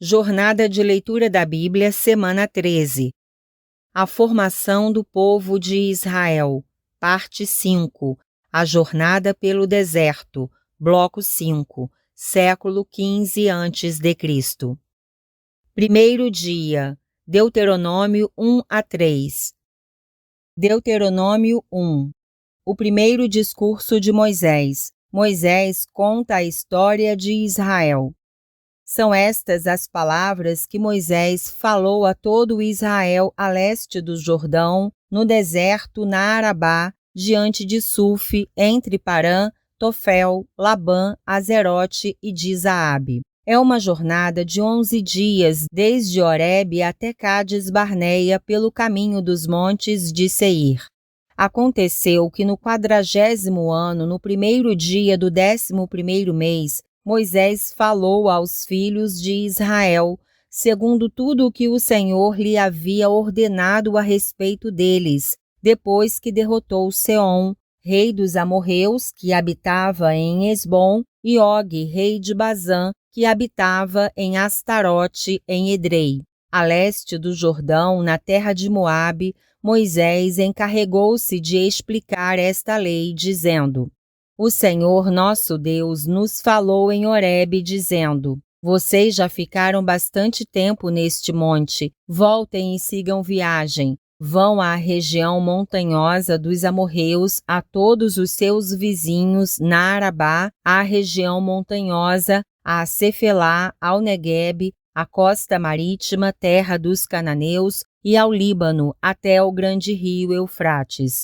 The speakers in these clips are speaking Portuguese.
Jornada de Leitura da Bíblia, Semana 13. A formação do povo de Israel, Parte 5. A Jornada pelo Deserto, Bloco 5, Século XV a.C. Primeiro dia, Deuteronômio 1 a 3. Deuteronômio 1. O primeiro discurso de Moisés. Moisés conta a história de Israel. São estas as palavras que Moisés falou a todo Israel a leste do Jordão, no deserto, na Arabá, diante de Suf, entre Parã, Tofel, Labã, Azerote e de Zaabe. É uma jornada de 11 dias, desde Horebe até Cádiz Barneia, pelo caminho dos montes de Seir. Aconteceu que no 40º ano, no primeiro dia do 11º mês, Moisés falou aos filhos de Israel, segundo tudo o que o Senhor lhe havia ordenado a respeito deles, depois que derrotou Seom, rei dos amorreus, que habitava em Esbom, e Og, rei de Bazã, que habitava em Astarote, em Edrei. A leste do Jordão, na terra de Moabe, Moisés encarregou-se de explicar esta lei, dizendo: O Senhor nosso Deus nos falou em Horebe, dizendo: Vocês já ficaram bastante tempo neste monte, voltem e sigam viagem. Vão à região montanhosa dos amorreus, a todos os seus vizinhos, na Arabá, à região montanhosa, a Cefelá, ao Neguebe, à costa marítima, terra dos cananeus, e ao Líbano, até o grande rio Eufrates.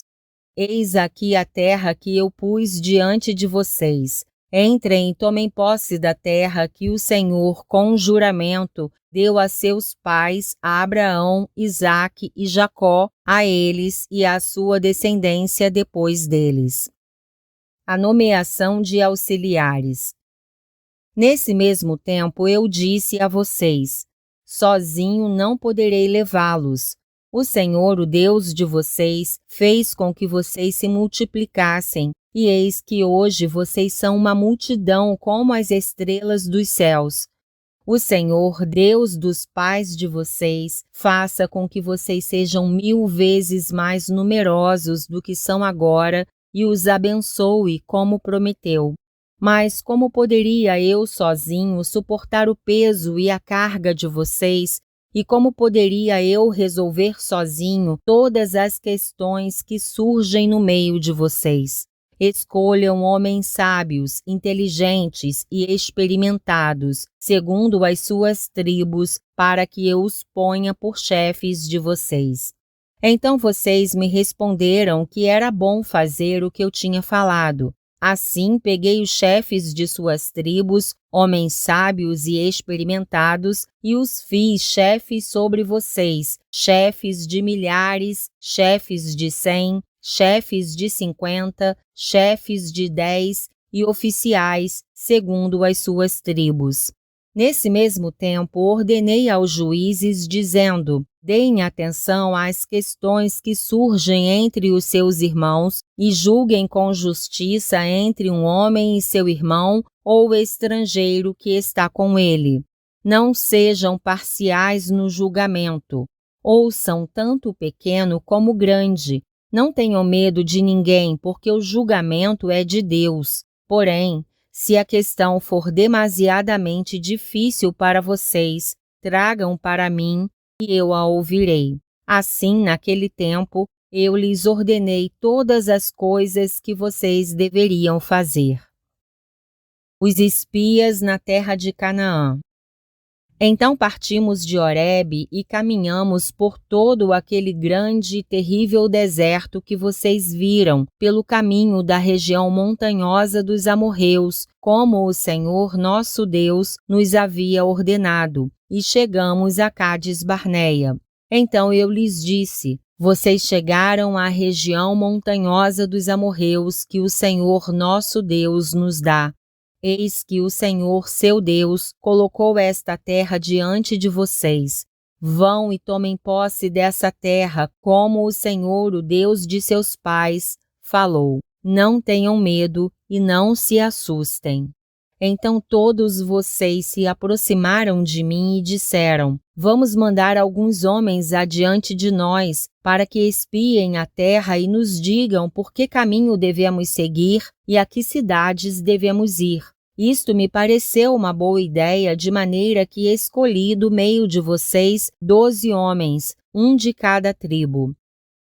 Eis aqui a terra que eu pus diante de vocês. Entrem e tomem posse da terra que o Senhor, com juramento, deu a seus pais, a Abraão, Isaque e Jacó, a eles e à sua descendência depois deles. A nomeação de auxiliares. Nesse mesmo tempo eu disse a vocês: sozinho não poderei levá-los. O Senhor, o Deus de vocês, fez com que vocês se multiplicassem, e eis que hoje vocês são uma multidão como as estrelas dos céus. O Senhor, Deus dos pais de vocês, faça com que vocês sejam 1000 vezes mais numerosos do que são agora, e os abençoe como prometeu. Mas como poderia eu sozinho suportar o peso e a carga de vocês? E como poderia eu resolver sozinho todas as questões que surgem no meio de vocês? Escolham homens sábios, inteligentes e experimentados, segundo as suas tribos, para que eu os ponha por chefes de vocês. Então vocês me responderam que era bom fazer o que eu tinha falado. Assim peguei os chefes de suas tribos, homens sábios e experimentados, e os fiz chefes sobre vocês, chefes de milhares, chefes de 100, chefes de 50, chefes de 10 e oficiais, segundo as suas tribos. Nesse mesmo tempo ordenei aos juízes, dizendo: deem atenção às questões que surgem entre os seus irmãos e julguem com justiça entre um homem e seu irmão ou estrangeiro que está com ele. Não sejam parciais no julgamento. Ouçam tanto o pequeno como o grande. Não tenham medo de ninguém, porque o julgamento é de Deus. Porém, se a questão for demasiadamente difícil para vocês, tragam para mim e eu a ouvirei. Assim, naquele tempo, eu lhes ordenei todas as coisas que vocês deveriam fazer. Os espias na terra de Canaã. Então partimos de Horebe e caminhamos por todo aquele grande e terrível deserto que vocês viram, pelo caminho da região montanhosa dos amorreus, como o Senhor nosso Deus nos havia ordenado, e chegamos a Cádiz Barneia. Então eu lhes disse: vocês chegaram à região montanhosa dos amorreus que o Senhor nosso Deus nos dá. Eis que o Senhor, seu Deus, colocou esta terra diante de vocês. Vão e tomem posse dessa terra, como o Senhor, o Deus de seus pais, falou. Não tenham medo e não se assustem. Então todos vocês se aproximaram de mim e disseram: Vamos mandar alguns homens adiante de nós, para que espiem a terra e nos digam por que caminho devemos seguir e a que cidades devemos ir. Isto me pareceu uma boa ideia, de maneira que escolhi do meio de vocês 12 homens, um de cada tribo.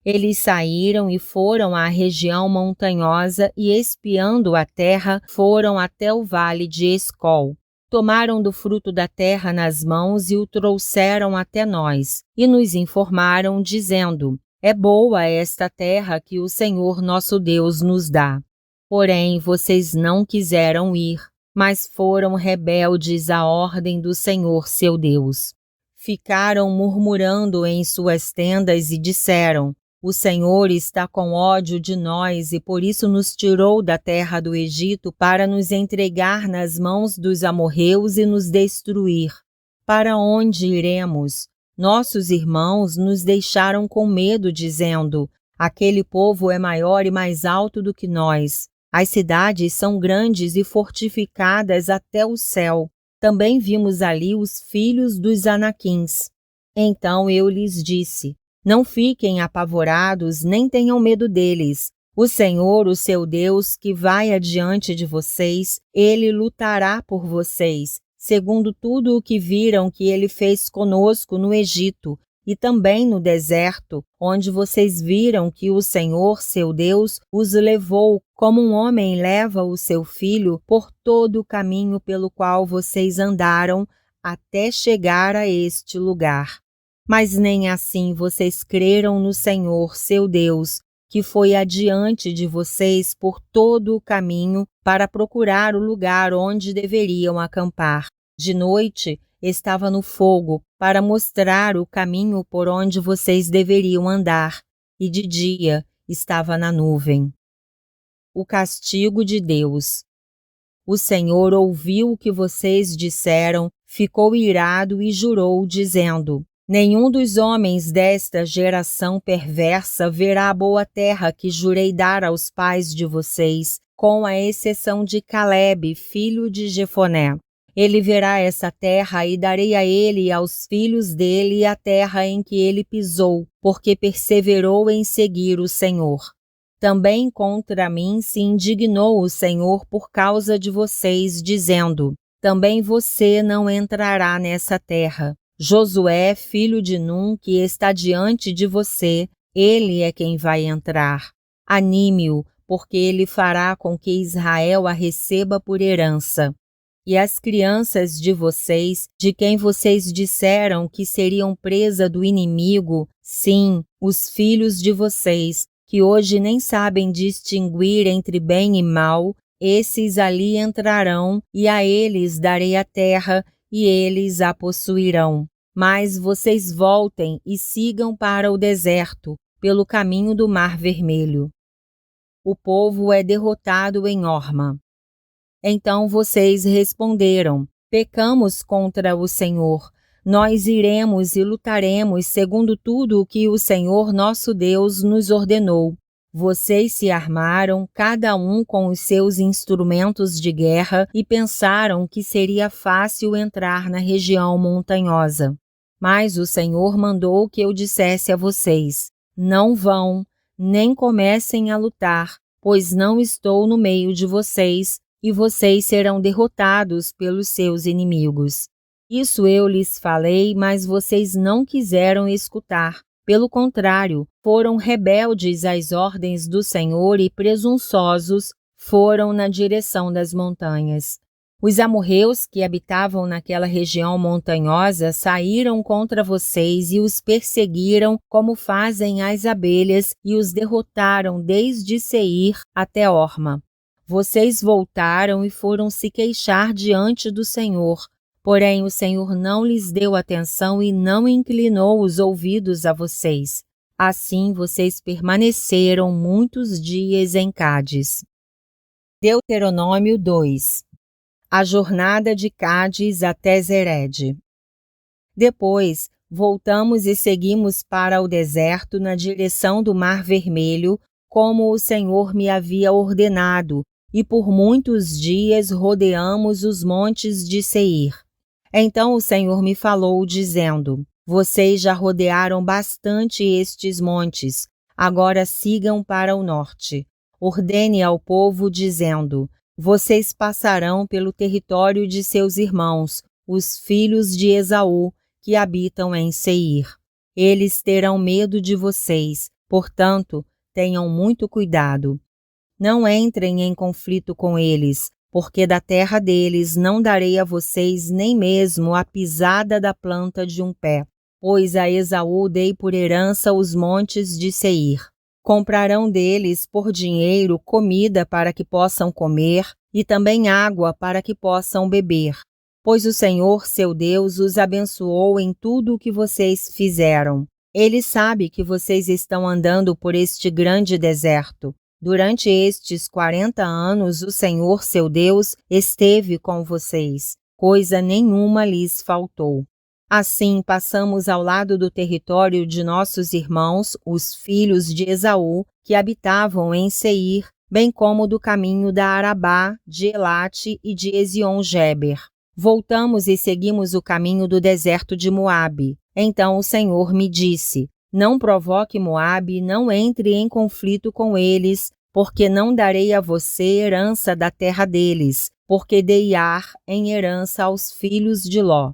Eles saíram e foram à região montanhosa e, espiando a terra, foram até o vale de Escol. Tomaram do fruto da terra nas mãos e o trouxeram até nós, e nos informaram, dizendo: É boa esta terra que o Senhor nosso Deus nos dá. Porém, vocês não quiseram ir, mas foram rebeldes à ordem do Senhor seu Deus. Ficaram murmurando em suas tendas e disseram: O Senhor está com ódio de nós e por isso nos tirou da terra do Egito para nos entregar nas mãos dos amorreus e nos destruir. Para onde iremos? Nossos irmãos nos deixaram com medo, dizendo: Aquele povo é maior e mais alto do que nós. As cidades são grandes e fortificadas até o céu. Também vimos ali os filhos dos Anaquins. Então eu lhes disse: Não fiquem apavorados, nem tenham medo deles. O Senhor, o seu Deus, que vai adiante de vocês, ele lutará por vocês, segundo tudo o que viram que ele fez conosco no Egito, e também no deserto, onde vocês viram que o Senhor, seu Deus, os levou, como um homem leva o seu filho, por todo o caminho pelo qual vocês andaram, até chegar a este lugar. Mas nem assim vocês creram no Senhor, seu Deus, que foi adiante de vocês por todo o caminho para procurar o lugar onde deveriam acampar. De noite estava no fogo para mostrar o caminho por onde vocês deveriam andar, e de dia estava na nuvem. O castigo de Deus. O Senhor ouviu o que vocês disseram, ficou irado e jurou, dizendo: Nenhum dos homens desta geração perversa verá a boa terra que jurei dar aos pais de vocês, com a exceção de Calebe, filho de Jefoné. Ele verá essa terra e darei a ele e aos filhos dele a terra em que ele pisou, porque perseverou em seguir o Senhor. Também contra mim se indignou o Senhor por causa de vocês, dizendo: Também você não entrará nessa terra. Josué, filho de Num, que está diante de você, ele é quem vai entrar. Anime-o, porque ele fará com que Israel a receba por herança. E as crianças de vocês, de quem vocês disseram que seriam presa do inimigo, sim, os filhos de vocês, que hoje nem sabem distinguir entre bem e mal, esses ali entrarão, e a eles darei a terra, e eles a possuirão. Mas vocês voltem e sigam para o deserto, pelo caminho do Mar Vermelho. O povo é derrotado em Horma. Então vocês responderam: Pecamos contra o Senhor. Nós iremos e lutaremos segundo tudo o que o Senhor nosso Deus nos ordenou. Vocês se armaram, cada um com os seus instrumentos de guerra, e pensaram que seria fácil entrar na região montanhosa. Mas o Senhor mandou que eu dissesse a vocês: Não vão, nem comecem a lutar, pois não estou no meio de vocês, e vocês serão derrotados pelos seus inimigos. Isso eu lhes falei, mas vocês não quiseram escutar. Pelo contrário, foram rebeldes às ordens do Senhor e presunçosos foram na direção das montanhas. Os amorreus que habitavam naquela região montanhosa saíram contra vocês e os perseguiram como fazem as abelhas e os derrotaram desde Seir até Horma. Vocês voltaram e foram se queixar diante do Senhor, porém o Senhor não lhes deu atenção e não inclinou os ouvidos a vocês. Assim vocês permaneceram muitos dias em Cádiz. Deuteronômio 2. A jornada de Cádiz até Zered. Depois, voltamos e seguimos para o deserto na direção do Mar Vermelho, como o Senhor me havia ordenado, e por muitos dias rodeamos os montes de Seir. Então o Senhor me falou, dizendo: Vocês já rodearam bastante estes montes, agora sigam para o norte. Ordene ao povo, dizendo: Vocês passarão pelo território de seus irmãos, os filhos de Esaú, que habitam em Seir. Eles terão medo de vocês, portanto, tenham muito cuidado. Não entrem em conflito com eles, porque da terra deles não darei a vocês nem mesmo a pisada da planta de um pé, pois a Esaú dei por herança os montes de Seir. Comprarão deles por dinheiro comida para que possam comer e também água para que possam beber, pois o Senhor, seu Deus, os abençoou em tudo o que vocês fizeram. Ele sabe que vocês estão andando por este grande deserto. Durante estes 40 anos, o Senhor, seu Deus, esteve com vocês. Coisa nenhuma lhes faltou. Assim, passamos ao lado do território de nossos irmãos, os filhos de Esaú, que habitavam em Seir, bem como do caminho da Arabá, de Elate e de Ezion-Geber. Voltamos e seguimos o caminho do deserto de Moabe. Então o Senhor me disse: Não provoque Moabe, não entre em conflito com eles, porque não darei a você herança da terra deles, porque dei Ar em herança aos filhos de Ló.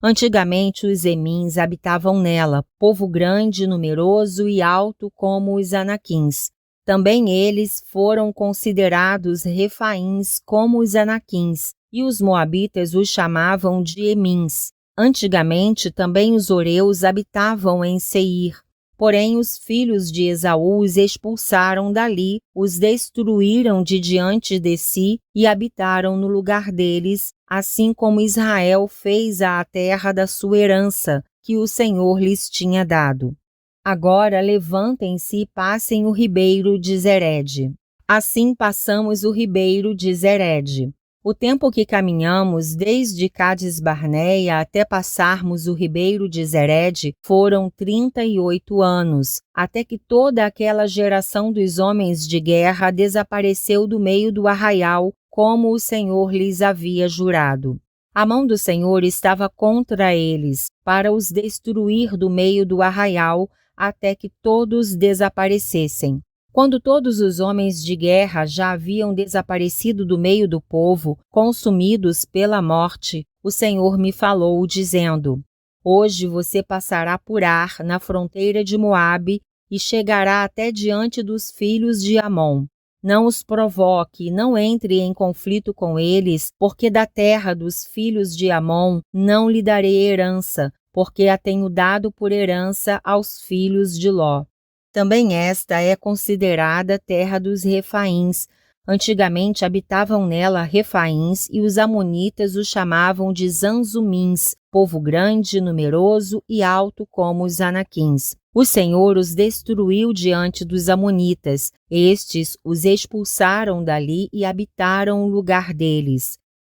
Antigamente os Emins habitavam nela, povo grande, numeroso e alto como os Anaquins. Também eles foram considerados Refaíns como os Anaquins, e os moabitas os chamavam de Emins. Antigamente também os Oreus habitavam em Seir. Porém os filhos de Esaú os expulsaram dali, os destruíram de diante de si e habitaram no lugar deles, assim como Israel fez à terra da sua herança, que o Senhor lhes tinha dado. Agora levantem-se e passem o ribeiro de Zered. Assim passamos o ribeiro de Zered. O tempo que caminhamos desde Cades-Barneia até passarmos o ribeiro de Zered foram 38 anos, até que toda aquela geração dos homens de guerra desapareceu do meio do arraial, como o Senhor lhes havia jurado. A mão do Senhor estava contra eles, para os destruir do meio do arraial, até que todos desaparecessem. Quando todos os homens de guerra já haviam desaparecido do meio do povo, consumidos pela morte, o Senhor me falou, dizendo: Hoje você passará por Ar, na fronteira de Moabe, e chegará até diante dos filhos de Amon. Não os provoque, não entre em conflito com eles, porque da terra dos filhos de Amon não lhe darei herança, porque a tenho dado por herança aos filhos de Ló. Também esta é considerada terra dos Refaíns. Antigamente habitavam nela Refaíns e os amonitas os chamavam de Zanzumins, povo grande, numeroso e alto como os Anaquins. O Senhor os destruiu diante dos amonitas. Estes os expulsaram dali e habitaram o lugar deles.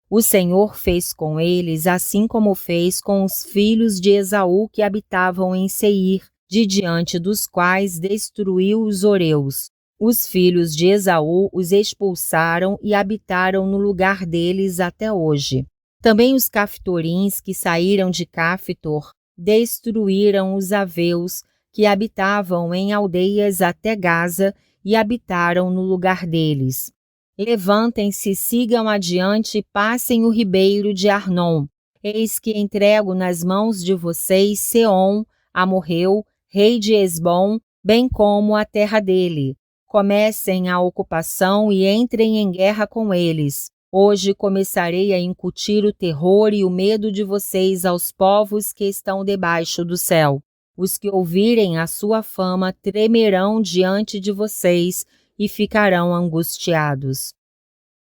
O Senhor fez com eles assim como fez com os filhos de Esaú que habitavam em Seir, de diante dos quais destruiu os Oreus. Os filhos de Esaú os expulsaram e habitaram no lugar deles até hoje. Também os Caftorins que saíram de Caftor destruíram os Aveus, que habitavam em aldeias até Gaza e habitaram no lugar deles. Levantem-se, sigam adiante e passem o ribeiro de Arnon. Eis que entrego nas mãos de vocês Seom, amorreu, rei de Hesbom, bem como a terra dele. Comecem a ocupação e entrem em guerra com eles. Hoje começarei a incutir o terror e o medo de vocês aos povos que estão debaixo do céu. Os que ouvirem a sua fama tremerão diante de vocês e ficarão angustiados.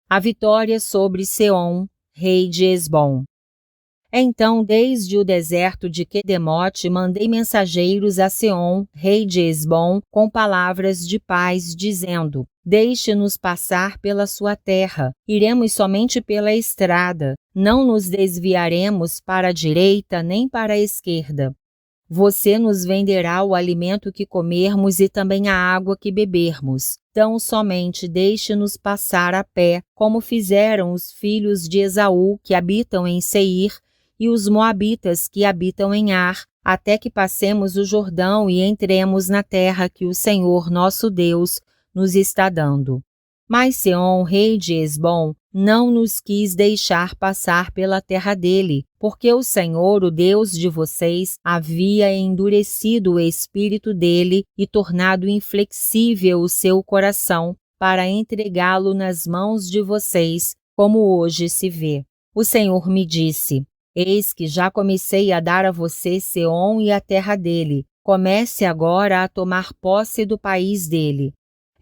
A vitória sobre Seom, rei de Hesbom. Então, desde o deserto de Quedemote, mandei mensageiros a Seom, rei de Hesbom, com palavras de paz, dizendo: Deixe-nos passar pela sua terra, iremos somente pela estrada, não nos desviaremos para a direita nem para a esquerda. Você nos venderá o alimento que comermos e também a água que bebermos. Tão somente deixe-nos passar a pé, como fizeram os filhos de Esaú que habitam em Seir e os moabitas que habitam em Ar, até que passemos o Jordão e entremos na terra que o Senhor nosso Deus nos está dando. Mas Seom, rei de Hesbom, não nos quis deixar passar pela terra dele, porque o Senhor, o Deus de vocês, havia endurecido o espírito dele e tornado inflexível o seu coração, para entregá-lo nas mãos de vocês, como hoje se vê. O Senhor me disse: Eis que já comecei a dar a você Seom e a terra dele. Comece agora a tomar posse do país dele.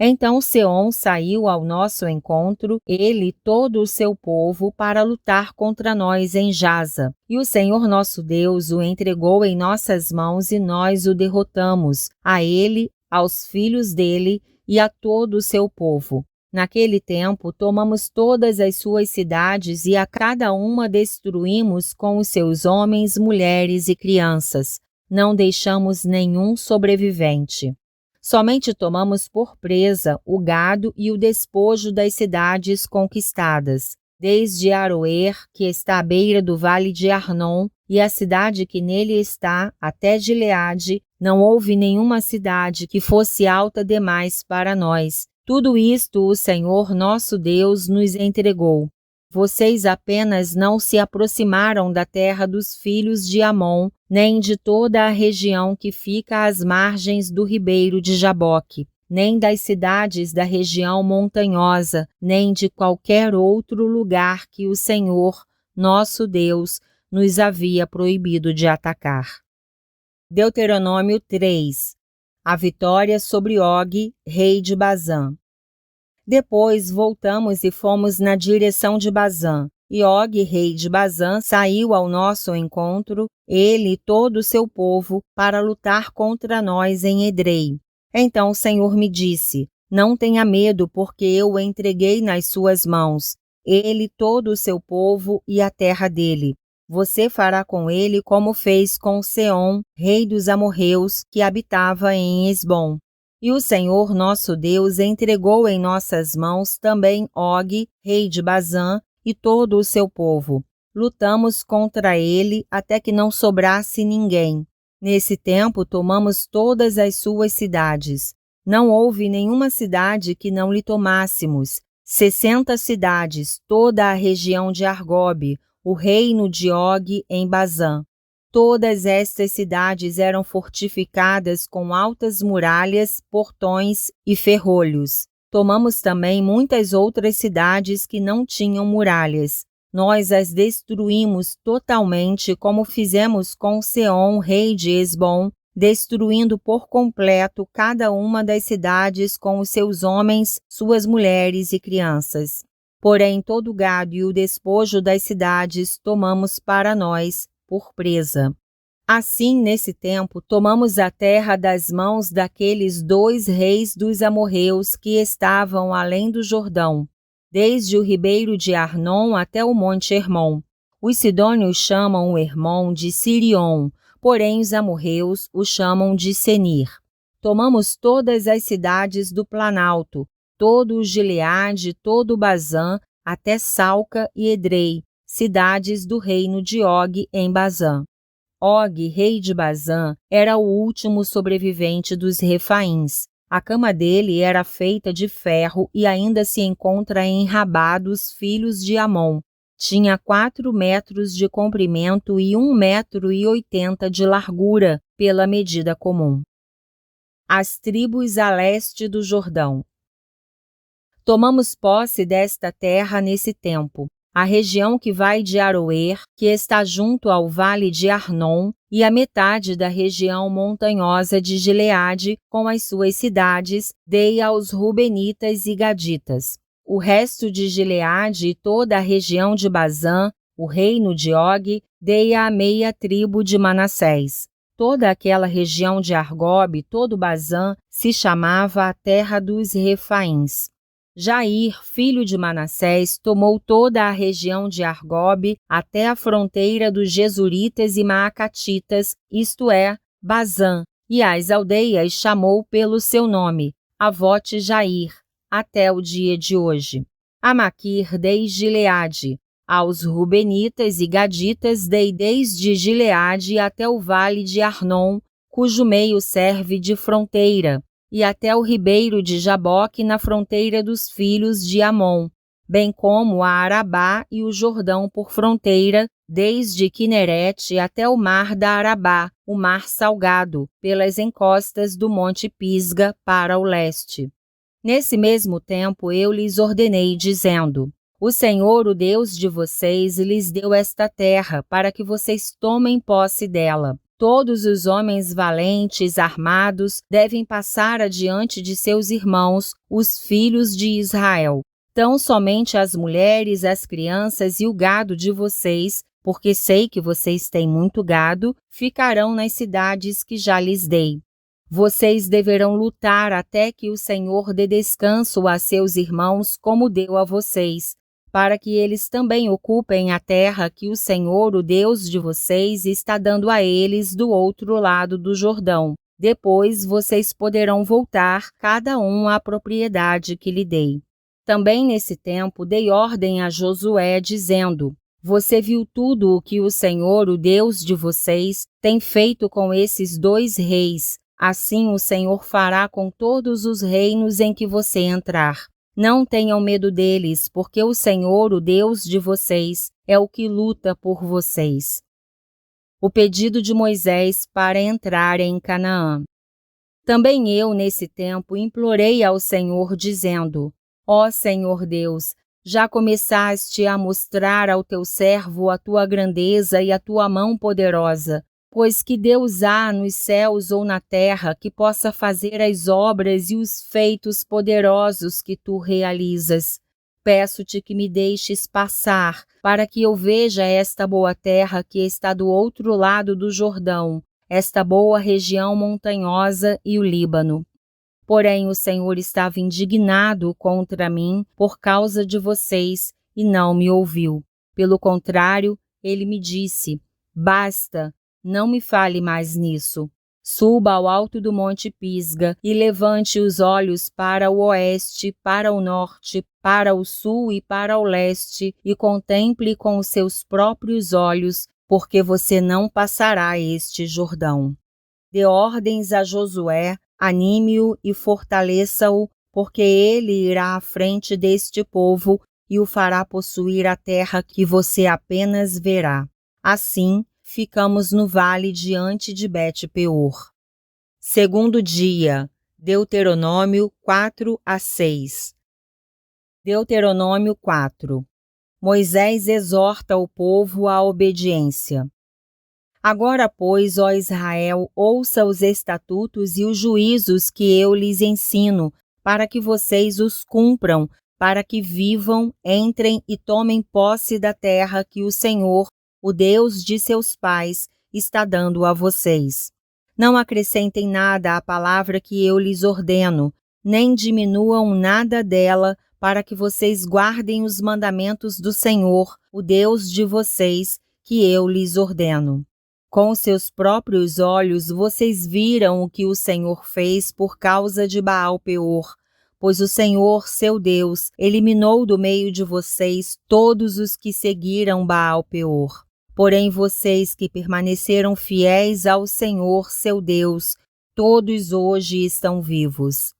Então Seom saiu ao nosso encontro, ele e todo o seu povo, para lutar contra nós em Jaza. E o Senhor nosso Deus o entregou em nossas mãos e nós o derrotamos, a ele, aos filhos dele e a todo o seu povo. Naquele tempo, tomamos todas as suas cidades e a cada uma destruímos com os seus homens, mulheres e crianças. Não deixamos nenhum sobrevivente. Somente tomamos por presa o gado e o despojo das cidades conquistadas, desde Aroer, que está à beira do vale de Arnon, e a cidade que nele está, até Gileade. Não houve nenhuma cidade que fosse alta demais para nós. Tudo isto o Senhor nosso Deus nos entregou. Vocês apenas não se aproximaram da terra dos filhos de Amon, nem de toda a região que fica às margens do ribeiro de Jaboque, nem das cidades da região montanhosa, nem de qualquer outro lugar que o Senhor, nosso Deus, nos havia proibido de atacar. Deuteronômio 3. A vitória sobre Og, rei de Bazã. Depois voltamos e fomos na direção de Bazã. E Og, rei de Bazã, saiu ao nosso encontro, ele e todo o seu povo, para lutar contra nós em Edrei. Então o Senhor me disse: Não tenha medo, porque eu o entreguei nas suas mãos, ele, todo o seu povo e a terra dele. Você fará com ele como fez com Seom, rei dos amorreus, que habitava em Hesbom. E o Senhor nosso Deus entregou em nossas mãos também Og, rei de Bazã, e todo o seu povo. Lutamos contra ele até que não sobrasse ninguém. Nesse tempo tomamos todas as suas cidades. Não houve nenhuma cidade que não lhe tomássemos. 60 cidades, toda a região de Argobe, o reino de Og em Bazã. Todas estas cidades eram fortificadas com altas muralhas, portões e ferrolhos. Tomamos também muitas outras cidades que não tinham muralhas. Nós as destruímos totalmente, como fizemos com Seom, rei de Hesbom, destruindo por completo cada uma das cidades com os seus homens, suas mulheres e crianças. Porém, todo o gado e o despojo das cidades tomamos para nós, por presa. Assim, nesse tempo, tomamos a terra das mãos daqueles 2 reis dos amorreus que estavam além do Jordão, desde o ribeiro de Arnon até o monte Hermon. Os sidônios chamam o Hermon de Sirion, porém os amorreus o chamam de Senir. Tomamos todas as cidades do Planalto, todo o Gileade, todo o Bazã, até Salca e Edrei, cidades do reino de Og em Bazã. Og, rei de Bazã, era o último sobrevivente dos Refaíns. A cama dele era feita de ferro e ainda se encontra em Rabá dos filhos de Amon. Tinha 4 metros de comprimento e 1,80 metro de largura, pela medida comum. As tribos a leste do Jordão. Tomamos posse desta terra nesse tempo. A região que vai de Aroer, que está junto ao vale de Arnon, e a metade da região montanhosa de Gileade, com as suas cidades, dei aos Rubenitas e Gaditas. O resto de Gileade e toda a região de Bazã, o reino de Og, dei à meia tribo de Manassés. Toda aquela região de Argobe, todo Bazã, se chamava a terra dos Refaíns. Jair, filho de Manassés, tomou toda a região de Argobe até a fronteira dos Gesuritas e Maacatitas, isto é, Bazã, e as aldeias chamou pelo seu nome, Avote Jair, até o dia de hoje. A Maquir dei Gileade, aos Rubenitas e Gaditas dei desde Gileade até o vale de Arnon, cujo meio serve de fronteira, e até o ribeiro de Jaboque na fronteira dos filhos de Amon, bem como a Arabá e o Jordão por fronteira, desde Quinerete até o mar da Arabá, o mar salgado, pelas encostas do monte Pisga para o leste. Nesse mesmo tempo eu lhes ordenei, dizendo: O Senhor, o Deus de vocês, lhes deu esta terra, para que vocês tomem posse dela. Todos os homens valentes, armados, devem passar adiante de seus irmãos, os filhos de Israel. Tão somente as mulheres, as crianças e o gado de vocês, porque sei que vocês têm muito gado, ficarão nas cidades que já lhes dei. Vocês deverão lutar até que o Senhor dê descanso a seus irmãos como deu a vocês, para que eles também ocupem a terra que o Senhor, o Deus de vocês, está dando a eles do outro lado do Jordão. Depois vocês poderão voltar, cada um à propriedade que lhe dei. Também nesse tempo dei ordem a Josué, dizendo: Você viu tudo o que o Senhor, o Deus de vocês, tem feito com esses 2 reis. Assim o Senhor fará com todos os reinos em que você entrar. Não tenham medo deles, porque o Senhor, o Deus de vocês, é o que luta por vocês. O pedido de Moisés para entrar em Canaã. Também eu, nesse tempo, implorei ao Senhor, dizendo: Ó Senhor Deus, já começaste a mostrar ao teu servo a tua grandeza e a tua mão poderosa. Pois que Deus há nos céus ou na terra que possa fazer as obras e os feitos poderosos que tu realizas. Peço-te que me deixes passar, para que eu veja esta boa terra que está do outro lado do Jordão, esta boa região montanhosa e o Líbano. Porém o Senhor estava indignado contra mim por causa de vocês e não me ouviu. Pelo contrário, ele me disse: Basta! Não me fale mais nisso. Suba ao alto do monte Pisga e levante os olhos para o oeste, para o norte, para o sul e para o leste e contemple com os seus próprios olhos, porque você não passará este Jordão. Dê ordens a Josué, anime-o e fortaleça-o, porque ele irá à frente deste povo e o fará possuir a terra que você apenas verá. Assim, ficamos no vale diante de Bet-peor. Segundo dia, Deuteronômio 4-6. Deuteronômio 4. Moisés exorta o povo à obediência. Agora, pois, ó Israel, ouça os estatutos e os juízos que eu lhes ensino, para que vocês os cumpram, para que vivam, entrem e tomem posse da terra que o Senhor, o Deus de seus pais, está dando a vocês. Não acrescentem nada à palavra que eu lhes ordeno, nem diminuam nada dela, para que vocês guardem os mandamentos do Senhor, o Deus de vocês, que eu lhes ordeno. Com seus próprios olhos vocês viram o que o Senhor fez por causa de Baal-peor, pois o Senhor, seu Deus, eliminou do meio de vocês todos os que seguiram Baal-peor. Porém vocês que permaneceram fiéis ao Senhor, seu Deus, todos hoje estão vivos.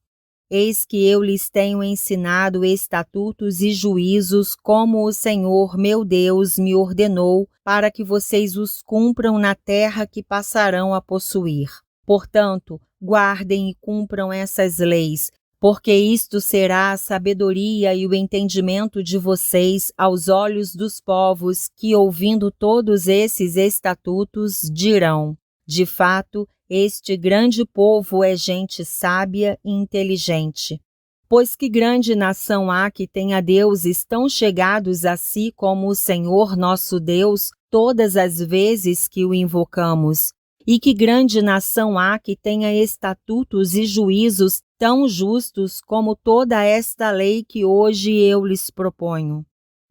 Eis que eu lhes tenho ensinado estatutos e juízos, como o Senhor, meu Deus, me ordenou, para que vocês os cumpram na terra que passarão a possuir. Portanto, guardem e cumpram essas leis, porque isto será a sabedoria e o entendimento de vocês aos olhos dos povos que, ouvindo todos esses estatutos, dirão: de fato, este grande povo é gente sábia e inteligente. Pois que grande nação há que tenha deuses tão chegados a si como o Senhor nosso Deus, todas as vezes que o invocamos? E que grande nação há que tenha estatutos e juízos tão justos como toda esta lei que hoje eu lhes proponho?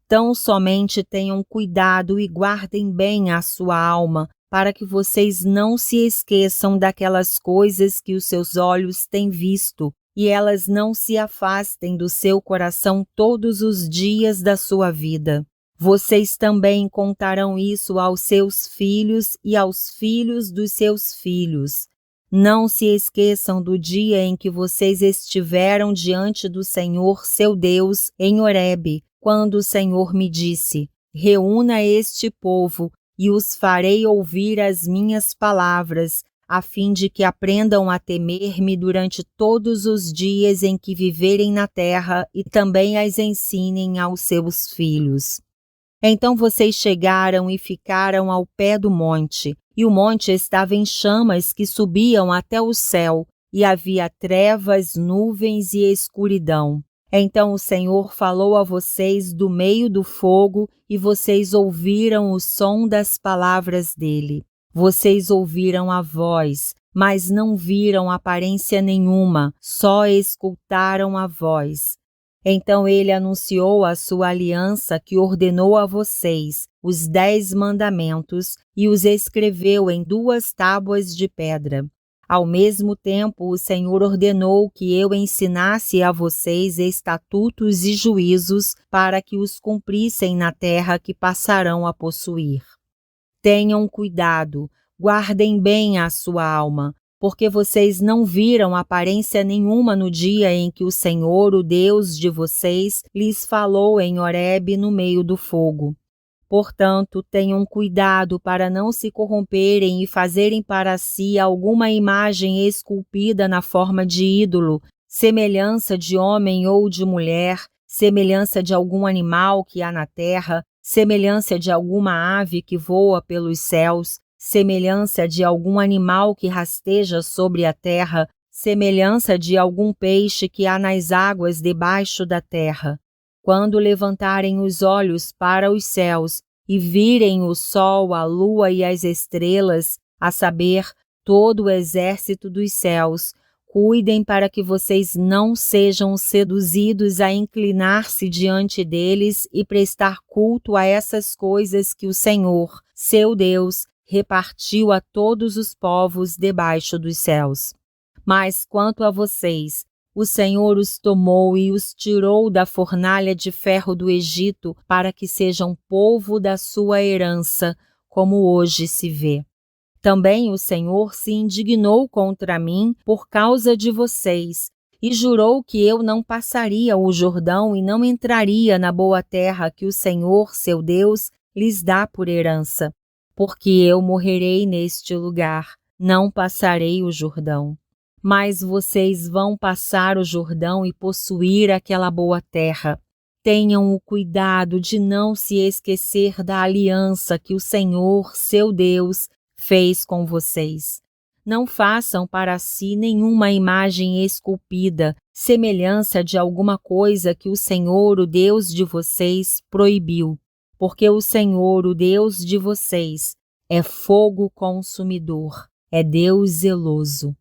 Tão somente tenham cuidado e guardem bem a sua alma, para que vocês não se esqueçam daquelas coisas que os seus olhos têm visto, e elas não se afastem do seu coração todos os dias da sua vida. Vocês também contarão isso aos seus filhos e aos filhos dos seus filhos. Não se esqueçam do dia em que vocês estiveram diante do Senhor, seu Deus, em Horebe, quando o Senhor me disse: reúna este povo e os farei ouvir as minhas palavras, a fim de que aprendam a temer-me durante todos os dias em que viverem na terra e também as ensinem aos seus filhos. Então vocês chegaram e ficaram ao pé do monte, e o monte estava em chamas que subiam até o céu, e havia trevas, nuvens e escuridão. Então o Senhor falou a vocês do meio do fogo, e vocês ouviram o som das palavras dele. Vocês ouviram a voz, mas não viram aparência nenhuma, só escutaram a voz. Então ele anunciou a sua aliança que ordenou a vocês, os 10 mandamentos, e os escreveu em 2 tábuas de pedra. Ao mesmo tempo, o Senhor ordenou que eu ensinasse a vocês estatutos e juízos para que os cumprissem na terra que passarão a possuir. Tenham cuidado, guardem bem a sua alma, porque vocês não viram aparência nenhuma no dia em que o Senhor, o Deus de vocês, lhes falou em Horebe no meio do fogo. Portanto, tenham cuidado para não se corromperem e fazerem para si alguma imagem esculpida na forma de ídolo, semelhança de homem ou de mulher, semelhança de algum animal que há na terra, semelhança de alguma ave que voa pelos céus, semelhança de algum animal que rasteja sobre a terra, semelhança de algum peixe que há nas águas debaixo da terra. Quando levantarem os olhos para os céus e virem o sol, a lua e as estrelas, a saber, todo o exército dos céus, cuidem para que vocês não sejam seduzidos a inclinar-se diante deles e prestar culto a essas coisas que o Senhor, seu Deus, repartiu a todos os povos debaixo dos céus. Mas quanto a vocês, o Senhor os tomou e os tirou da fornalha de ferro do Egito para que sejam povo da sua herança, como hoje se vê. Também o Senhor se indignou contra mim por causa de vocês, e jurou que eu não passaria o Jordão e não entraria na boa terra que o Senhor, seu Deus, lhes dá por herança. Porque eu morrerei neste lugar, não passarei o Jordão. Mas vocês vão passar o Jordão e possuir aquela boa terra. Tenham o cuidado de não se esquecer da aliança que o Senhor, seu Deus, fez com vocês. Não façam para si nenhuma imagem esculpida, semelhança de alguma coisa que o Senhor, o Deus de vocês, proibiu. Porque o Senhor, o Deus de vocês, é fogo consumidor, é Deus zeloso.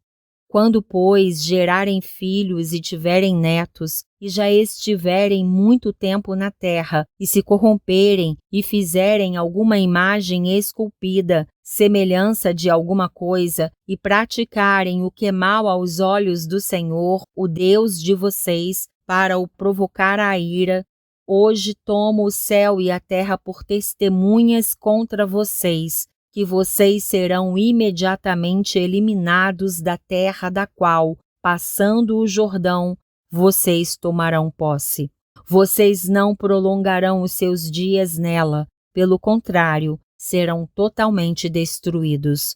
Quando, pois, gerarem filhos e tiverem netos, e já estiverem muito tempo na terra, e se corromperem e fizerem alguma imagem esculpida, semelhança de alguma coisa, e praticarem o que é mal aos olhos do Senhor, o Deus de vocês, para o provocar à ira, hoje tomo o céu e a terra por testemunhas contra vocês, que vocês serão imediatamente eliminados da terra da qual, passando o Jordão, vocês tomarão posse. Vocês não prolongarão os seus dias nela, pelo contrário, serão totalmente destruídos.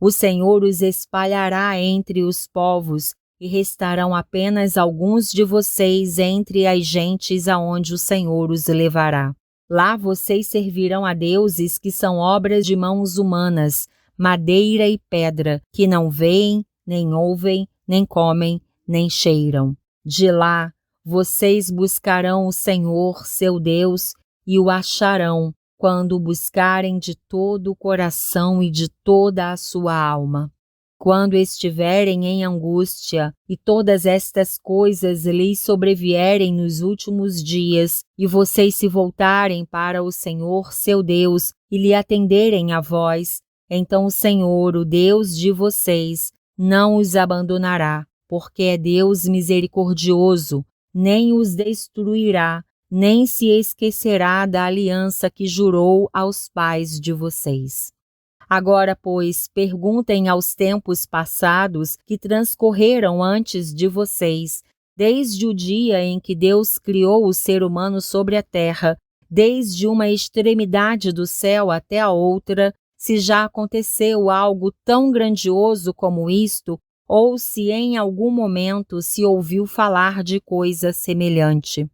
O Senhor os espalhará entre os povos, e restarão apenas alguns de vocês entre as gentes aonde o Senhor os levará. Lá vocês servirão a deuses que são obras de mãos humanas, madeira e pedra, que não veem, nem ouvem, nem comem, nem cheiram. De lá, vocês buscarão o Senhor, seu Deus, e o acharão, quando o buscarem de todo o coração e de toda a sua alma. Quando estiverem em angústia, e todas estas coisas lhes sobrevierem nos últimos dias, e vocês se voltarem para o Senhor, seu Deus, e lhe atenderem a voz, então o Senhor, o Deus de vocês, não os abandonará, porque é Deus misericordioso, nem os destruirá, nem se esquecerá da aliança que jurou aos pais de vocês. Agora, pois, perguntem aos tempos passados que transcorreram antes de vocês, desde o dia em que Deus criou o ser humano sobre a terra, desde uma extremidade do céu até a outra, se já aconteceu algo tão grandioso como isto, ou se em algum momento se ouviu falar de coisa semelhante.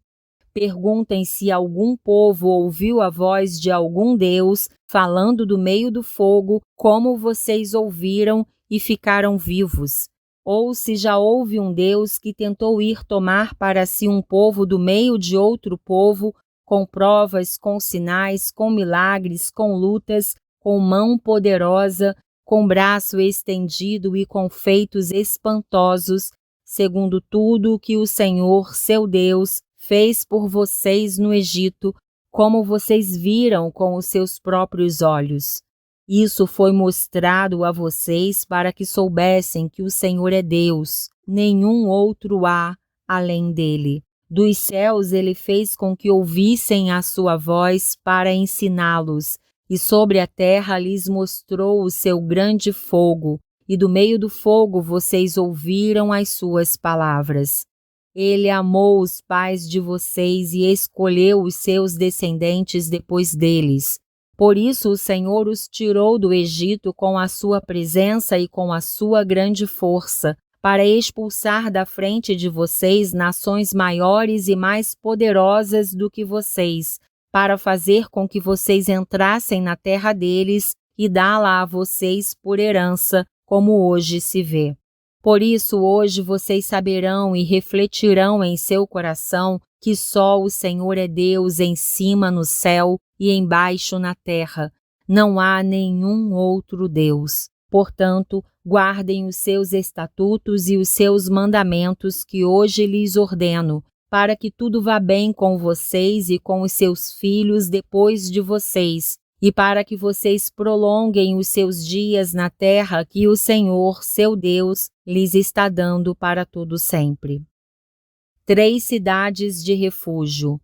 Perguntem se algum povo ouviu a voz de algum Deus falando do meio do fogo, como vocês ouviram e ficaram vivos. Ou se já houve um Deus que tentou ir tomar para si um povo do meio de outro povo, com provas, com sinais, com milagres, com lutas, com mão poderosa, com braço estendido e com feitos espantosos, segundo tudo o que o Senhor, seu Deus, fez por vocês no Egito, como vocês viram com os seus próprios olhos. Isso foi mostrado a vocês para que soubessem que o Senhor é Deus, nenhum outro há além dele. Dos céus ele fez com que ouvissem a sua voz para ensiná-los, e sobre a terra lhes mostrou o seu grande fogo, e do meio do fogo vocês ouviram as suas palavras. Ele amou os pais de vocês e escolheu os seus descendentes depois deles. Por isso o Senhor os tirou do Egito com a sua presença e com a sua grande força, para expulsar da frente de vocês nações maiores e mais poderosas do que vocês, para fazer com que vocês entrassem na terra deles e dá-la a vocês por herança, como hoje se vê. Por isso hoje vocês saberão e refletirão em seu coração que só o Senhor é Deus em cima no céu e embaixo na terra. Não há nenhum outro Deus. Portanto, guardem os seus estatutos e os seus mandamentos que hoje lhes ordeno, para que tudo vá bem com vocês e com os seus filhos depois de vocês, e para que vocês prolonguem os seus dias na terra que o Senhor, seu Deus, lhes está dando para todo sempre. 3 cidades de refúgio.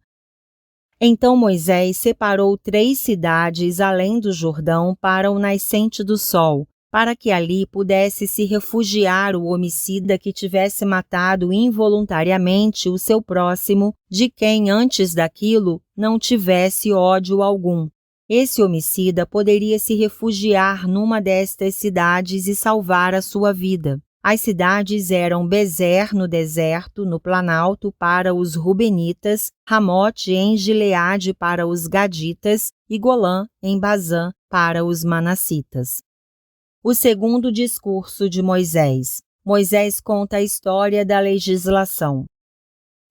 Então Moisés separou 3 cidades além do Jordão para o nascente do sol, para que ali pudesse se refugiar o homicida que tivesse matado involuntariamente o seu próximo, de quem antes daquilo não tivesse ódio algum. Esse homicida poderia se refugiar numa destas cidades e salvar a sua vida. As cidades eram Bezer no deserto, no planalto, para os Rubenitas, Ramote em Gileade para os Gaditas e Golã em Bazã para os Manassitas. O segundo discurso de Moisés. Moisés conta a história da legislação.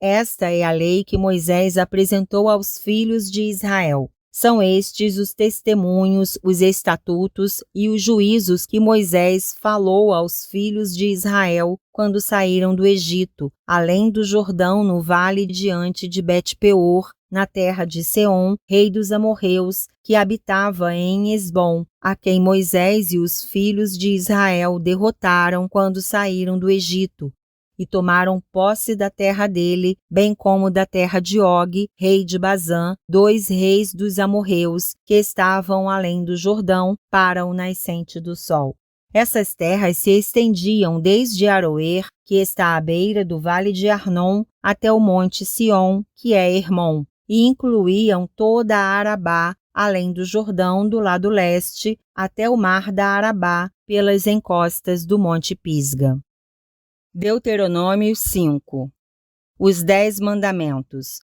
Esta é a lei que Moisés apresentou aos filhos de Israel. São estes os testemunhos, os estatutos e os juízos que Moisés falou aos filhos de Israel quando saíram do Egito, além do Jordão no vale diante de Bet-peor, na terra de Seom, rei dos amorreus, que habitava em Esbom, a quem Moisés e os filhos de Israel derrotaram quando saíram do Egito, e tomaram posse da terra dele, bem como da terra de Og, rei de Bazã, 2 reis dos amorreus, que estavam além do Jordão, para o nascente do sol. Essas terras se estendiam desde Aroer, que está à beira do vale de Arnon, até o monte Sion, que é Hermon, e incluíam toda a Arabá, além do Jordão do lado leste, até o mar da Arabá, pelas encostas do monte Pisga. Deuteronômio 5. Os 10 mandamentos.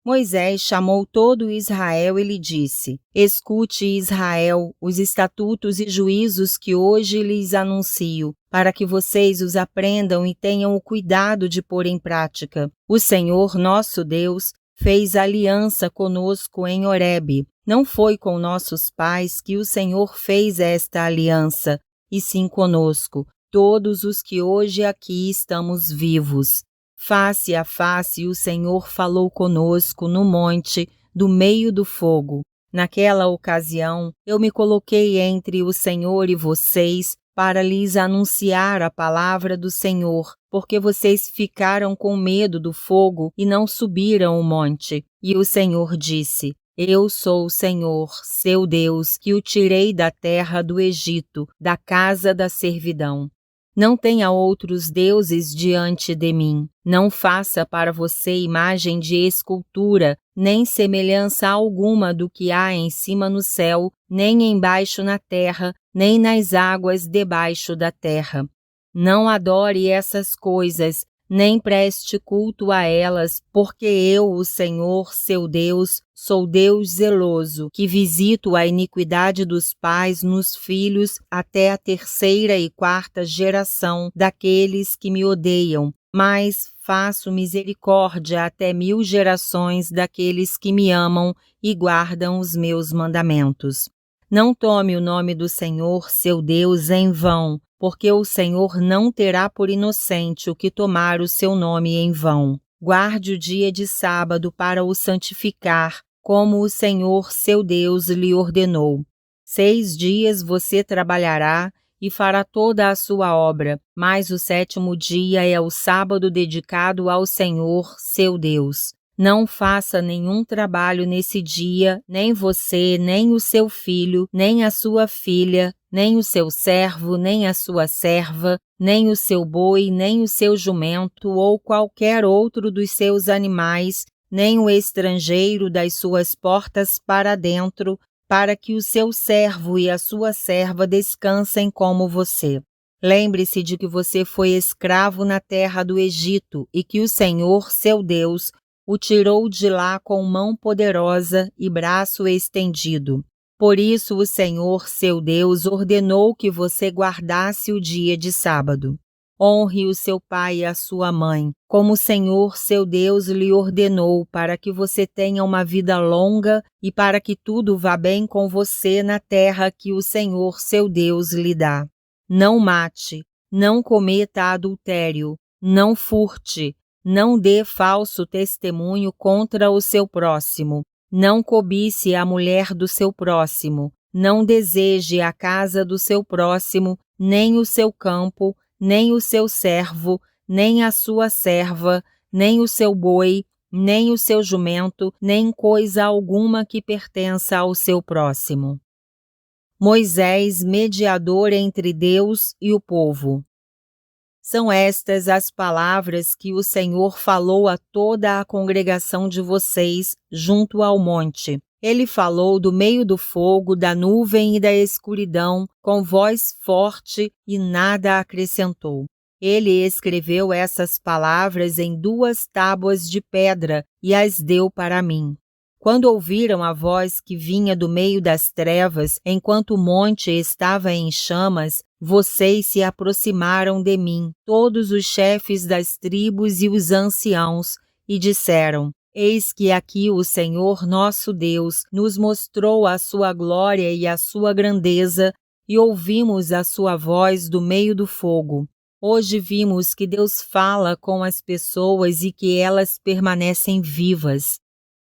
Moisés chamou todo Israel e lhe disse: Escute, Israel, os estatutos e juízos que hoje lhes anuncio, para que vocês os aprendam e tenham o cuidado de pôr em prática. O Senhor, nosso Deus, fez aliança conosco em Horebe. Não foi com nossos pais que o Senhor fez esta aliança, e sim conosco, todos os que hoje aqui estamos vivos. Face a face o Senhor falou conosco no monte, do meio do fogo. Naquela ocasião, eu me coloquei entre o Senhor e vocês para lhes anunciar a palavra do Senhor, porque vocês ficaram com medo do fogo e não subiram o monte. E o Senhor disse: Eu sou o Senhor, seu Deus, que o tirei da terra do Egito, da casa da servidão. Não tenha outros deuses diante de mim. Não faça para você imagem de escultura, nem semelhança alguma do que há em cima no céu, nem embaixo na terra, nem nas águas debaixo da terra. Não adore essas coisas, nem preste culto a elas, porque eu, o Senhor, seu Deus, sou Deus zeloso, que visito a iniquidade dos pais nos filhos até a 3ª e 4ª geração daqueles que me odeiam, mas faço misericórdia até 1000 gerações daqueles que me amam e guardam os meus mandamentos. Não tome o nome do Senhor, seu Deus, em vão, porque o Senhor não terá por inocente o que tomar o seu nome em vão. Guarde o dia de sábado para o santificar, como o Senhor, seu Deus, lhe ordenou. 6 dias você trabalhará e fará toda a sua obra, mas o 7º dia é o sábado dedicado ao Senhor, seu Deus. Não faça nenhum trabalho nesse dia, nem você, nem o seu filho, nem a sua filha, nem o seu servo, nem a sua serva, nem o seu boi, nem o seu jumento ou qualquer outro dos seus animais, nem o estrangeiro das suas portas para dentro, para que o seu servo e a sua serva descansem como você. Lembre-se de que você foi escravo na terra do Egito e que o Senhor, seu Deus, o tirou de lá com mão poderosa e braço estendido. Por isso o Senhor, seu Deus, ordenou que você guardasse o dia de sábado. Honre o seu pai e a sua mãe, como o Senhor, seu Deus, lhe ordenou, para que você tenha uma vida longa e para que tudo vá bem com você na terra que o Senhor, seu Deus, lhe dá. Não mate, não cometa adultério, não furte, não dê falso testemunho contra o seu próximo. Não cobice a mulher do seu próximo. Não deseje a casa do seu próximo, nem o seu campo, nem o seu servo, nem a sua serva, nem o seu boi, nem o seu jumento, nem coisa alguma que pertença ao seu próximo. Moisés, mediador entre Deus e o povo. São estas as palavras que o Senhor falou a toda a congregação de vocês junto ao monte. Ele falou do meio do fogo, da nuvem e da escuridão, com voz forte e nada acrescentou. Ele escreveu essas palavras em 2 tábuas de pedra e as deu para mim. Quando ouviram a voz que vinha do meio das trevas, enquanto o monte estava em chamas, vocês se aproximaram de mim, todos os chefes das tribos e os anciãos, e disseram: Eis que aqui o Senhor nosso Deus nos mostrou a sua glória e a sua grandeza, e ouvimos a sua voz do meio do fogo. Hoje vimos que Deus fala com as pessoas e que elas permanecem vivas.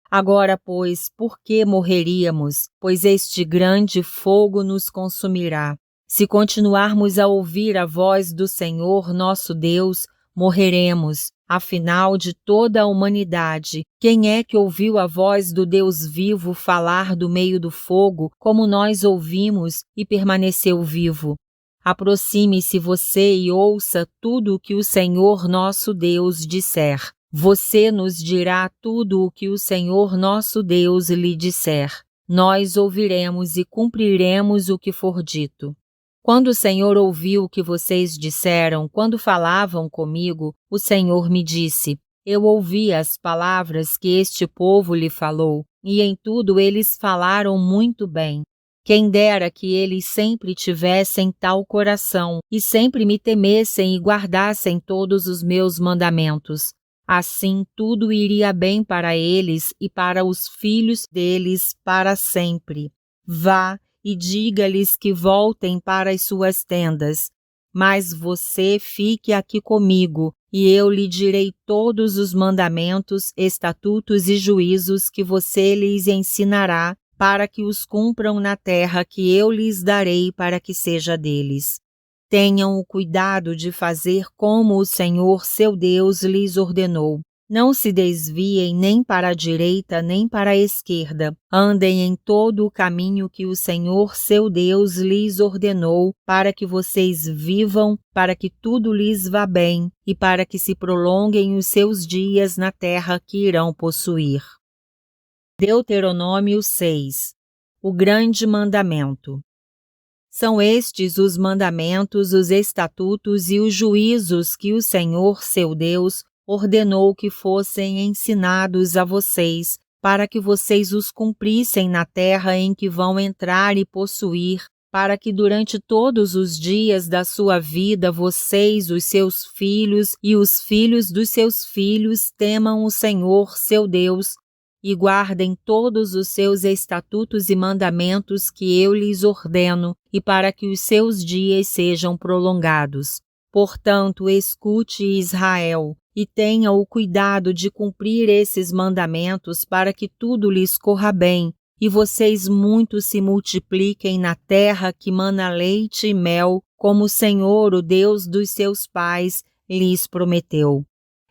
Agora, pois, por que morreríamos? Pois este grande fogo nos consumirá. Se continuarmos a ouvir a voz do Senhor nosso Deus, morreremos. Afinal, de toda a humanidade, quem é que ouviu a voz do Deus vivo falar do meio do fogo, como nós ouvimos, e permaneceu vivo? Aproxime-se você e ouça tudo o que o Senhor nosso Deus disser. Você nos dirá tudo o que o Senhor nosso Deus lhe disser. Nós ouviremos e cumpriremos o que for dito. Quando o Senhor ouviu o que vocês disseram, quando falavam comigo, o Senhor me disse: Eu ouvi as palavras que este povo lhe falou, e em tudo eles falaram muito bem. Quem dera que eles sempre tivessem tal coração, e sempre me temessem e guardassem todos os meus mandamentos. Assim tudo iria bem para eles e para os filhos deles para sempre. Vá e diga-lhes que voltem para as suas tendas. Mas você fique aqui comigo, e eu lhe direi todos os mandamentos, estatutos e juízos que você lhes ensinará, para que os cumpram na terra que eu lhes darei para que seja deles. Tenham o cuidado de fazer como o Senhor seu Deus lhes ordenou. Não se desviem nem para a direita nem para a esquerda. Andem em todo o caminho que o Senhor seu Deus lhes ordenou, para que vocês vivam, para que tudo lhes vá bem e para que se prolonguem os seus dias na terra que irão possuir. Deuteronômio 6. O grande mandamento. São estes os mandamentos, os estatutos e os juízos que o Senhor seu Deus ordenou que fossem ensinados a vocês, para que vocês os cumprissem na terra em que vão entrar e possuir, para que durante todos os dias da sua vida vocês, os seus filhos e os filhos dos seus filhos temam o Senhor seu Deus e guardem todos os seus estatutos e mandamentos que eu lhes ordeno, e para que os seus dias sejam prolongados. Portanto, escute, Israel, e tenha o cuidado de cumprir esses mandamentos para que tudo lhes corra bem, e vocês muito se multipliquem na terra que mana leite e mel, como o Senhor, o Deus dos seus pais, lhes prometeu.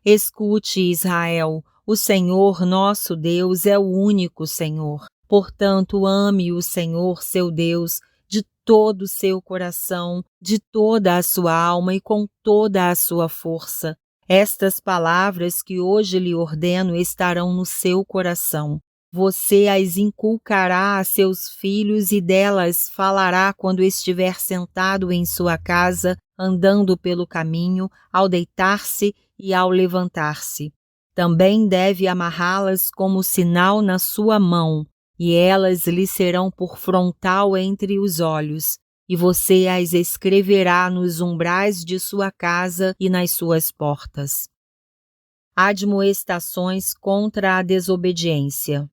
Escute, Israel, o Senhor nosso Deus é o único Senhor. Portanto, ame o Senhor seu Deus de todo o seu coração, de toda a sua alma e com toda a sua força. Estas palavras que hoje lhe ordeno estarão no seu coração. Você as inculcará a seus filhos e delas falará quando estiver sentado em sua casa, andando pelo caminho, ao deitar-se e ao levantar-se. Também deve amarrá-las como sinal na sua mão, e elas lhe serão por frontal entre os olhos, e você as escreverá nos umbrais de sua casa e nas suas portas. Admoestações contra a desobediência.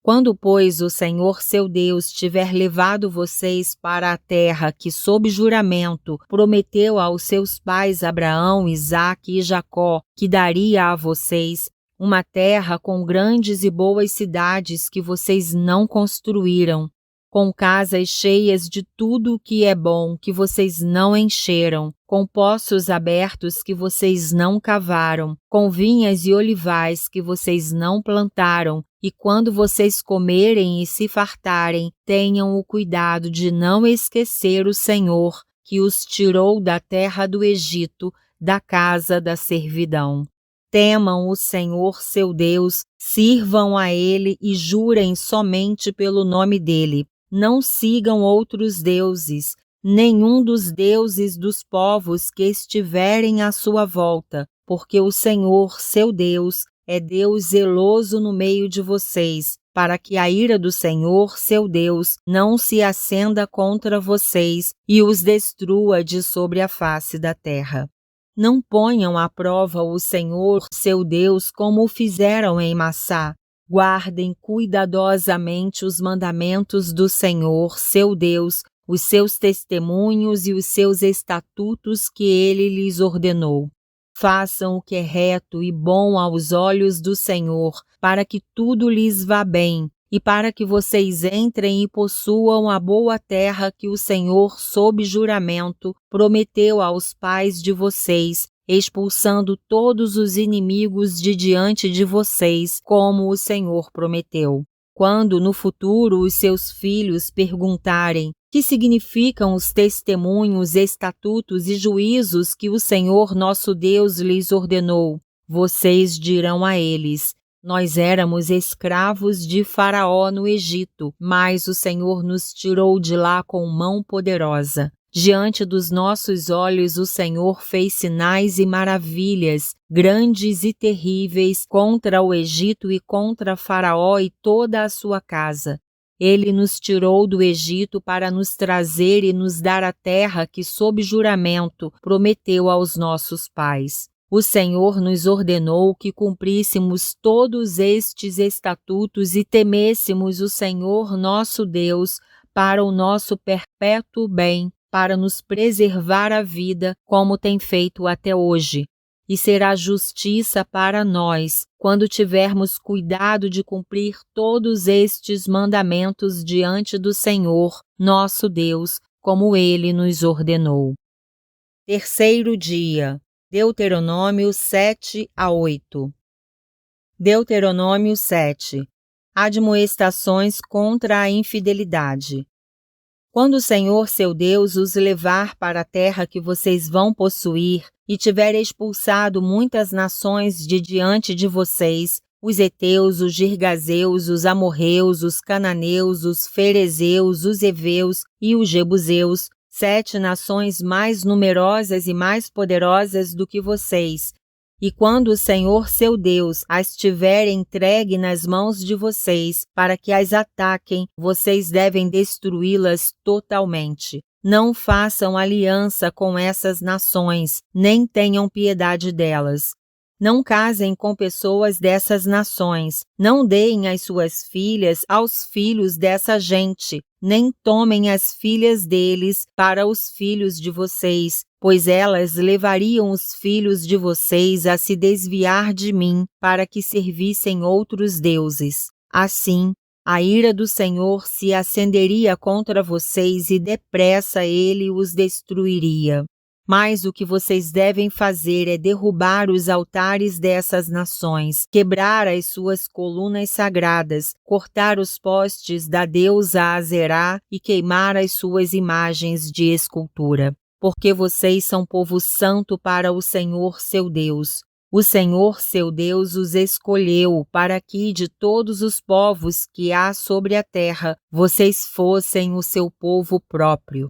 Quando, pois, o Senhor seu Deus tiver levado vocês para a terra que, sob juramento, prometeu aos seus pais Abraão, Isaque e Jacó, que daria a vocês, uma terra com grandes e boas cidades que vocês não construíram, com casas cheias de tudo o que é bom que vocês não encheram, com poços abertos que vocês não cavaram, com vinhas e olivais que vocês não plantaram, e quando vocês comerem e se fartarem, tenham o cuidado de não esquecer o Senhor, que os tirou da terra do Egito, da casa da servidão. Temam o Senhor seu Deus, sirvam a Ele e jurem somente pelo nome dEle. Não sigam outros deuses, nenhum dos deuses dos povos que estiverem à sua volta, porque o Senhor, seu Deus, é Deus zeloso no meio de vocês, para que a ira do Senhor, seu Deus, não se acenda contra vocês e os destrua de sobre a face da terra. Não ponham à prova o Senhor, seu Deus, como o fizeram em Massá. Guardem cuidadosamente os mandamentos do Senhor, seu Deus, os seus testemunhos e os seus estatutos que ele lhes ordenou. Façam o que é reto e bom aos olhos do Senhor, para que tudo lhes vá bem, e para que vocês entrem e possuam a boa terra que o Senhor, sob juramento, prometeu aos pais de vocês, expulsando todos os inimigos de diante de vocês, como o Senhor prometeu. Quando, no futuro, os seus filhos perguntarem: que significam os testemunhos, estatutos e juízos que o Senhor nosso Deus lhes ordenou? Vocês dirão a eles: nós éramos escravos de Faraó no Egito, mas o Senhor nos tirou de lá com mão poderosa. Diante dos nossos olhos o Senhor fez sinais e maravilhas, grandes e terríveis, contra o Egito e contra Faraó e toda a sua casa. Ele nos tirou do Egito para nos trazer e nos dar a terra que, sob juramento, prometeu aos nossos pais. O Senhor nos ordenou que cumpríssemos todos estes estatutos e temêssemos o Senhor nosso Deus para o nosso perpétuo bem, para nos preservar a vida, como tem feito até hoje. e será justiça para nós, quando tivermos cuidado de cumprir todos estes mandamentos diante do Senhor, nosso Deus, como Ele nos ordenou. Terceiro dia, Deuteronômio 7-8. Deuteronômio 7. Admoestações contra a infidelidade. Quando o Senhor seu Deus os levar para a terra que vocês vão possuir e tiver expulsado muitas nações de diante de vocês, os heteus, os girgazeus, os amorreus, os cananeus, os ferezeus, os heveus e os jebuseus, 7 nações mais numerosas e mais poderosas do que vocês, e quando o Senhor seu Deus as tiver entregue nas mãos de vocês para que as ataquem, vocês devem destruí-las totalmente. Não façam aliança com essas nações, nem tenham piedade delas. Não casem com pessoas dessas nações, não deem as suas filhas aos filhos dessa gente, nem tomem as filhas deles para os filhos de vocês, pois elas levariam os filhos de vocês a se desviar de mim para que servissem outros deuses. Assim, a ira do Senhor se acenderia contra vocês e depressa ele os destruiria. Mas o que vocês devem fazer é derrubar os altares dessas nações, quebrar as suas colunas sagradas, cortar os postes da deusa Azerá e queimar as suas imagens de escultura. Porque vocês são povo santo para o Senhor seu Deus. O Senhor seu Deus os escolheu para que de todos os povos que há sobre a terra, vocês fossem o seu povo próprio.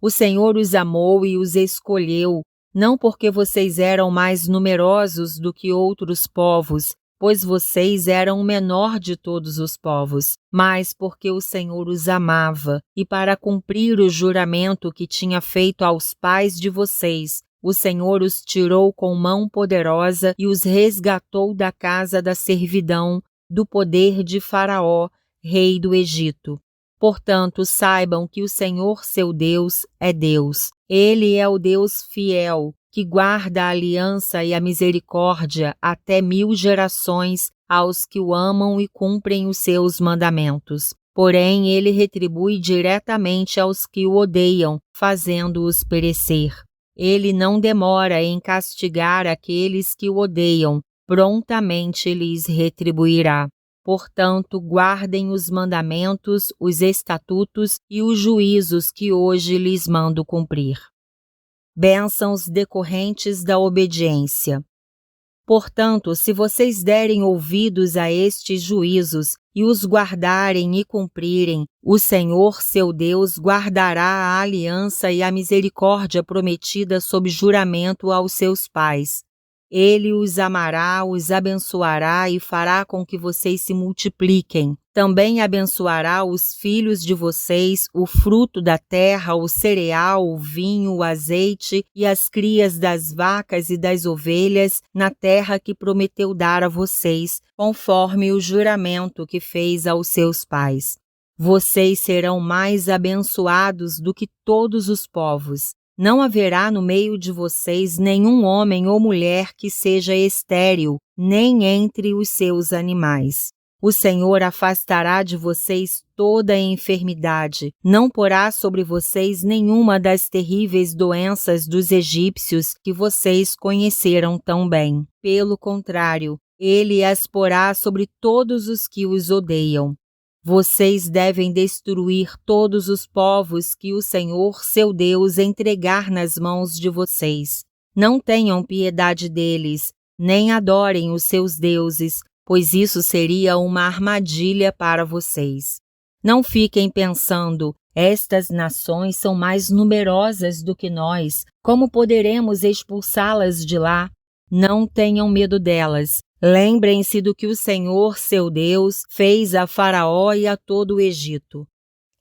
O Senhor os amou e os escolheu, não porque vocês eram mais numerosos do que outros povos, pois vocês eram o menor de todos os povos, mas porque o Senhor os amava, e para cumprir o juramento que tinha feito aos pais de vocês, o Senhor os tirou com mão poderosa e os resgatou da casa da servidão, do poder de Faraó, rei do Egito. Portanto, saibam que o Senhor seu Deus é Deus. Ele é o Deus fiel, que guarda a aliança e a misericórdia até 1000 gerações aos que o amam e cumprem os seus mandamentos. Porém, ele retribui diretamente aos que o odeiam, fazendo-os perecer. Ele não demora em castigar aqueles que o odeiam, prontamente lhes retribuirá. Portanto, guardem os mandamentos, os estatutos e os juízos que hoje lhes mando cumprir. Bênçãos decorrentes da obediência. Portanto, se vocês derem ouvidos a estes juízos e os guardarem e cumprirem, o Senhor seu Deus guardará a aliança e a misericórdia prometida sob juramento aos seus pais. Ele os amará, os abençoará e fará com que vocês se multipliquem. Também abençoará os filhos de vocês, o fruto da terra, o cereal, o vinho, o azeite e as crias das vacas e das ovelhas na terra que prometeu dar a vocês, conforme o juramento que fez aos seus pais. Vocês serão mais abençoados do que todos os povos. Não haverá no meio de vocês nenhum homem ou mulher que seja estéril, nem entre os seus animais. O Senhor afastará de vocês toda a enfermidade, não porá sobre vocês nenhuma das terríveis doenças dos egípcios que vocês conheceram tão bem. Pelo contrário, ele as porá sobre todos os que os odeiam. Vocês devem destruir todos os povos que o Senhor, seu Deus, entregar nas mãos de vocês. Não tenham piedade deles, nem adorem os seus deuses, pois isso seria uma armadilha para vocês. Não fiquem pensando, estas nações são mais numerosas do que nós, como poderemos expulsá-las de lá? Não tenham medo delas. Lembrem-se do que o Senhor, seu Deus, fez a Faraó e a todo o Egito.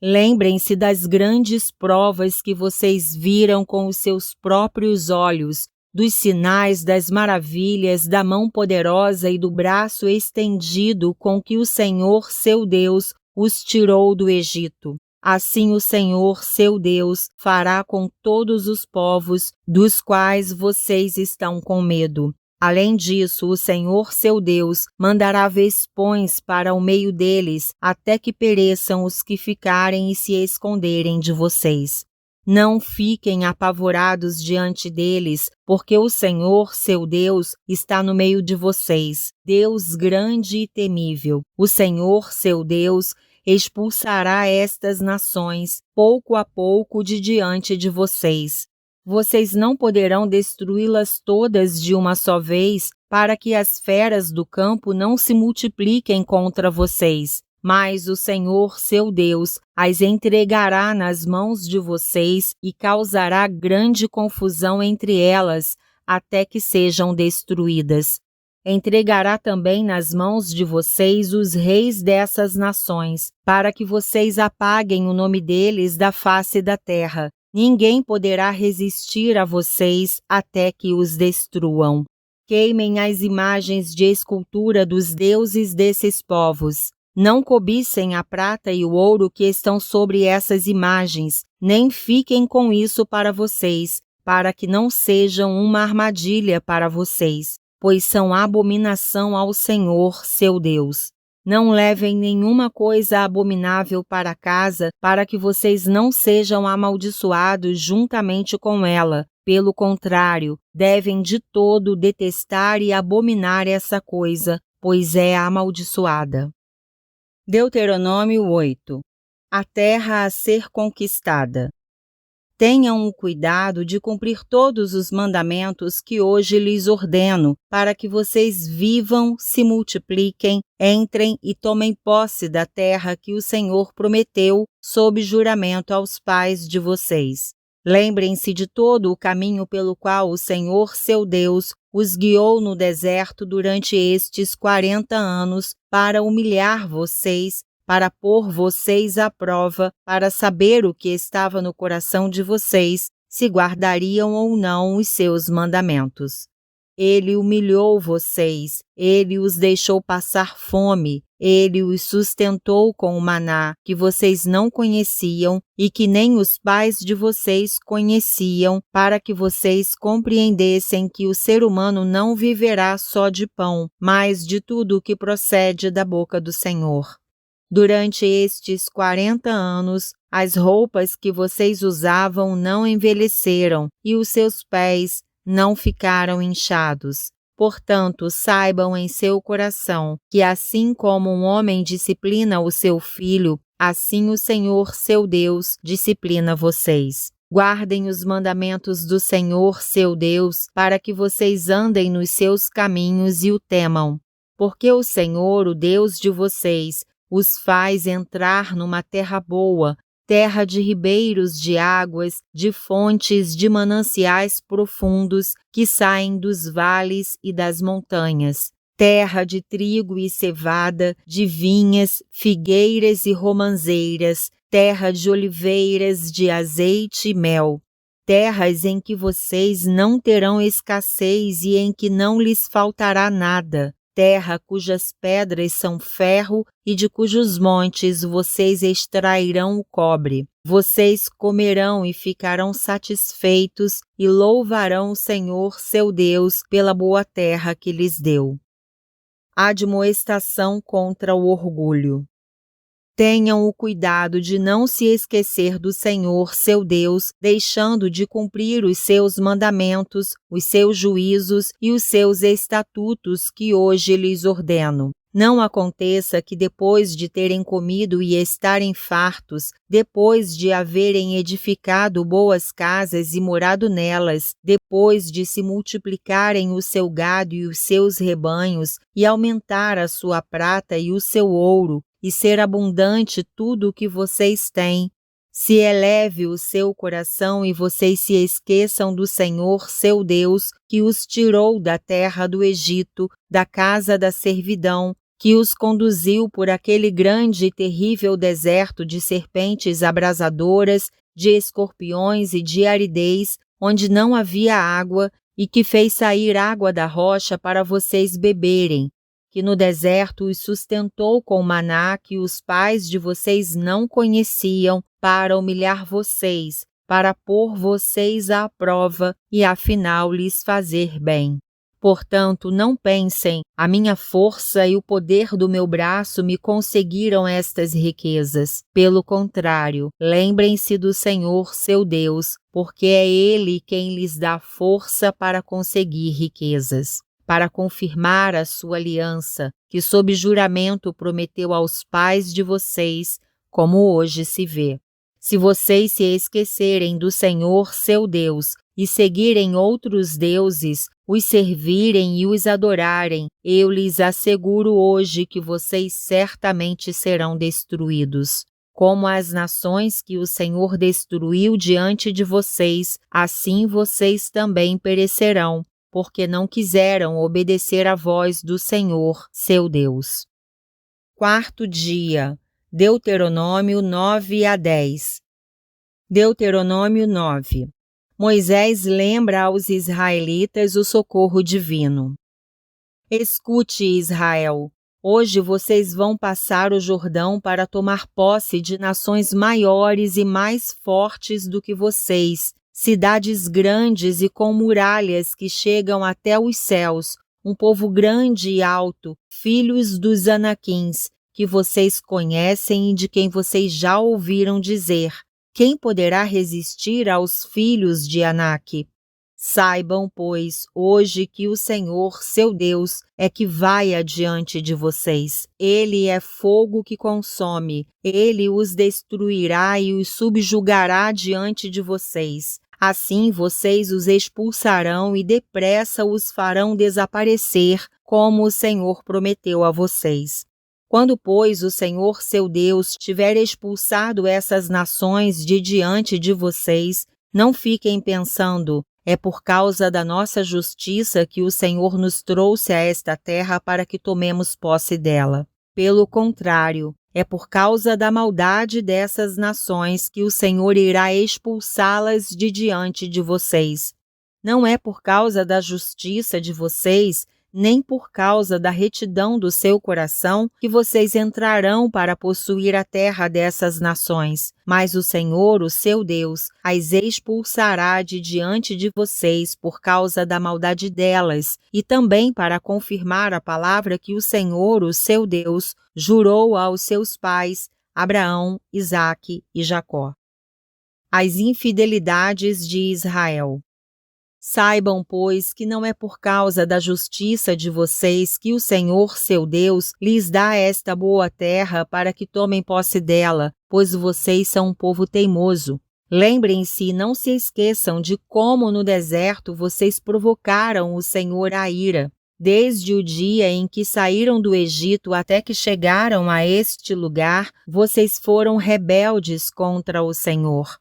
Lembrem-se das grandes provas que vocês viram com os seus próprios olhos, dos sinais, das maravilhas, da mão poderosa e do braço estendido com que o Senhor, seu Deus, os tirou do Egito. Assim o Senhor, seu Deus, fará com todos os povos dos quais vocês estão com medo. Além disso, o Senhor, seu Deus, mandará vespões para o meio deles, até que pereçam os que ficarem e se esconderem de vocês. Não fiquem apavorados diante deles, porque o Senhor, seu Deus, está no meio de vocês, Deus grande e temível. O Senhor, seu Deus, expulsará estas nações, pouco a pouco, de diante de vocês. Vocês não poderão destruí-las todas de uma só vez, para que as feras do campo não se multipliquem contra vocês. Mas o Senhor, seu Deus, as entregará nas mãos de vocês e causará grande confusão entre elas, até que sejam destruídas. Entregará também nas mãos de vocês os reis dessas nações, para que vocês apaguem o nome deles da face da terra. Ninguém poderá resistir a vocês até que os destruam. Queimem as imagens de escultura dos deuses desses povos. Não cobicem a prata e o ouro que estão sobre essas imagens, nem fiquem com isso para vocês, para que não sejam uma armadilha para vocês, pois são abominação ao Senhor, seu Deus. Não levem nenhuma coisa abominável para casa, para que vocês não sejam amaldiçoados juntamente com ela. Pelo contrário, devem de todo detestar e abominar essa coisa, pois é amaldiçoada. Deuteronômio 8. A terra a ser conquistada. Tenham o cuidado de cumprir todos os mandamentos que hoje lhes ordeno, para que vocês vivam, se multipliquem, entrem e tomem posse da terra que o Senhor prometeu sob juramento aos pais de vocês. Lembrem-se de todo o caminho pelo qual o Senhor, seu Deus, os guiou no deserto durante estes 40 anos para humilhar vocês, para pôr vocês à prova, para saber o que estava no coração de vocês, se guardariam ou não os seus mandamentos. Ele humilhou vocês, ele os deixou passar fome, ele os sustentou com o maná que vocês não conheciam e que nem os pais de vocês conheciam, para que vocês compreendessem que o ser humano não viverá só de pão, mas de tudo o que procede da boca do Senhor. Durante estes 40 anos, as roupas que vocês usavam não envelheceram e os seus pés não ficaram inchados. Portanto, saibam em seu coração que assim como um homem disciplina o seu filho, assim o Senhor, seu Deus, disciplina vocês. Guardem os mandamentos do Senhor, seu Deus, para que vocês andem nos seus caminhos e o temam. Porque o Senhor, o Deus de vocês, os faz entrar numa terra boa, terra de ribeiros de águas, de fontes de mananciais profundos que saem dos vales e das montanhas, terra de trigo e cevada, de vinhas, figueiras e romanzeiras, terra de oliveiras, de azeite e mel, terras em que vocês não terão escassez e em que não lhes faltará nada, terra cujas pedras são ferro e de cujos montes vocês extrairão o cobre. Vocês comerão e ficarão satisfeitos e louvarão o Senhor, seu Deus, pela boa terra que lhes deu. Admoestação contra o orgulho. Tenham o cuidado de não se esquecer do Senhor, seu Deus, deixando de cumprir os seus mandamentos, os seus juízos e os seus estatutos que hoje lhes ordeno. Não aconteça que depois de terem comido e estarem fartos, depois de haverem edificado boas casas e morado nelas, depois de se multiplicarem o seu gado e os seus rebanhos, e aumentar a sua prata e o seu ouro, e ser abundante tudo o que vocês têm, se eleve o seu coração e vocês se esqueçam do Senhor, seu Deus, que os tirou da terra do Egito, da casa da servidão, que os conduziu por aquele grande e terrível deserto de serpentes abrasadoras, de escorpiões e de aridez, onde não havia água, e que fez sair água da rocha para vocês beberem, que no deserto os sustentou com maná que os pais de vocês não conheciam, para humilhar vocês, para pôr vocês à prova e afinal lhes fazer bem. Portanto, não pensem, a minha força e o poder do meu braço me conseguiram estas riquezas. Pelo contrário, lembrem-se do Senhor, seu Deus, porque é Ele quem lhes dá força para conseguir riquezas, para confirmar a sua aliança, que sob juramento prometeu aos pais de vocês, como hoje se vê. Se vocês se esquecerem do Senhor, seu Deus, e seguirem outros deuses, os servirem e os adorarem, eu lhes asseguro hoje que vocês certamente serão destruídos. Como as nações que o Senhor destruiu diante de vocês, assim vocês também perecerão, porque não quiseram obedecer à voz do Senhor, seu Deus. Quarto dia, Deuteronômio 9-10. Deuteronômio 9. Moisés lembra aos israelitas o socorro divino. Escute, Israel, hoje vocês vão passar o Jordão para tomar posse de nações maiores e mais fortes do que vocês, cidades grandes e com muralhas que chegam até os céus, um povo grande e alto, filhos dos Anaquins, que vocês conhecem e de quem vocês já ouviram dizer: quem poderá resistir aos filhos de Anak? Saibam, pois, hoje que o Senhor, seu Deus, é que vai adiante de vocês. Ele é fogo que consome, ele os destruirá e os subjugará diante de vocês. Assim vocês os expulsarão e depressa os farão desaparecer, como o Senhor prometeu a vocês. Quando, pois, o Senhor, seu Deus, tiver expulsado essas nações de diante de vocês, não fiquem pensando: é por causa da nossa justiça que o Senhor nos trouxe a esta terra para que tomemos posse dela. Pelo contrário, é por causa da maldade dessas nações que o Senhor irá expulsá-las de diante de vocês. Não é por causa da justiça de vocês, nem por causa da retidão do seu coração, que vocês entrarão para possuir a terra dessas nações. Mas o Senhor, o seu Deus, as expulsará de diante de vocês por causa da maldade delas, e também para confirmar a palavra que o Senhor, o seu Deus, jurou aos seus pais, Abraão, Isaque e Jacó. As infidelidades de Israel. Saibam, pois, que não é por causa da justiça de vocês que o Senhor, seu Deus, lhes dá esta boa terra para que tomem posse dela, pois vocês são um povo teimoso. Lembrem-se e não se esqueçam de como no deserto vocês provocaram o Senhor à ira. Desde o dia em que saíram do Egito até que chegaram a este lugar, vocês foram rebeldes contra o Senhor.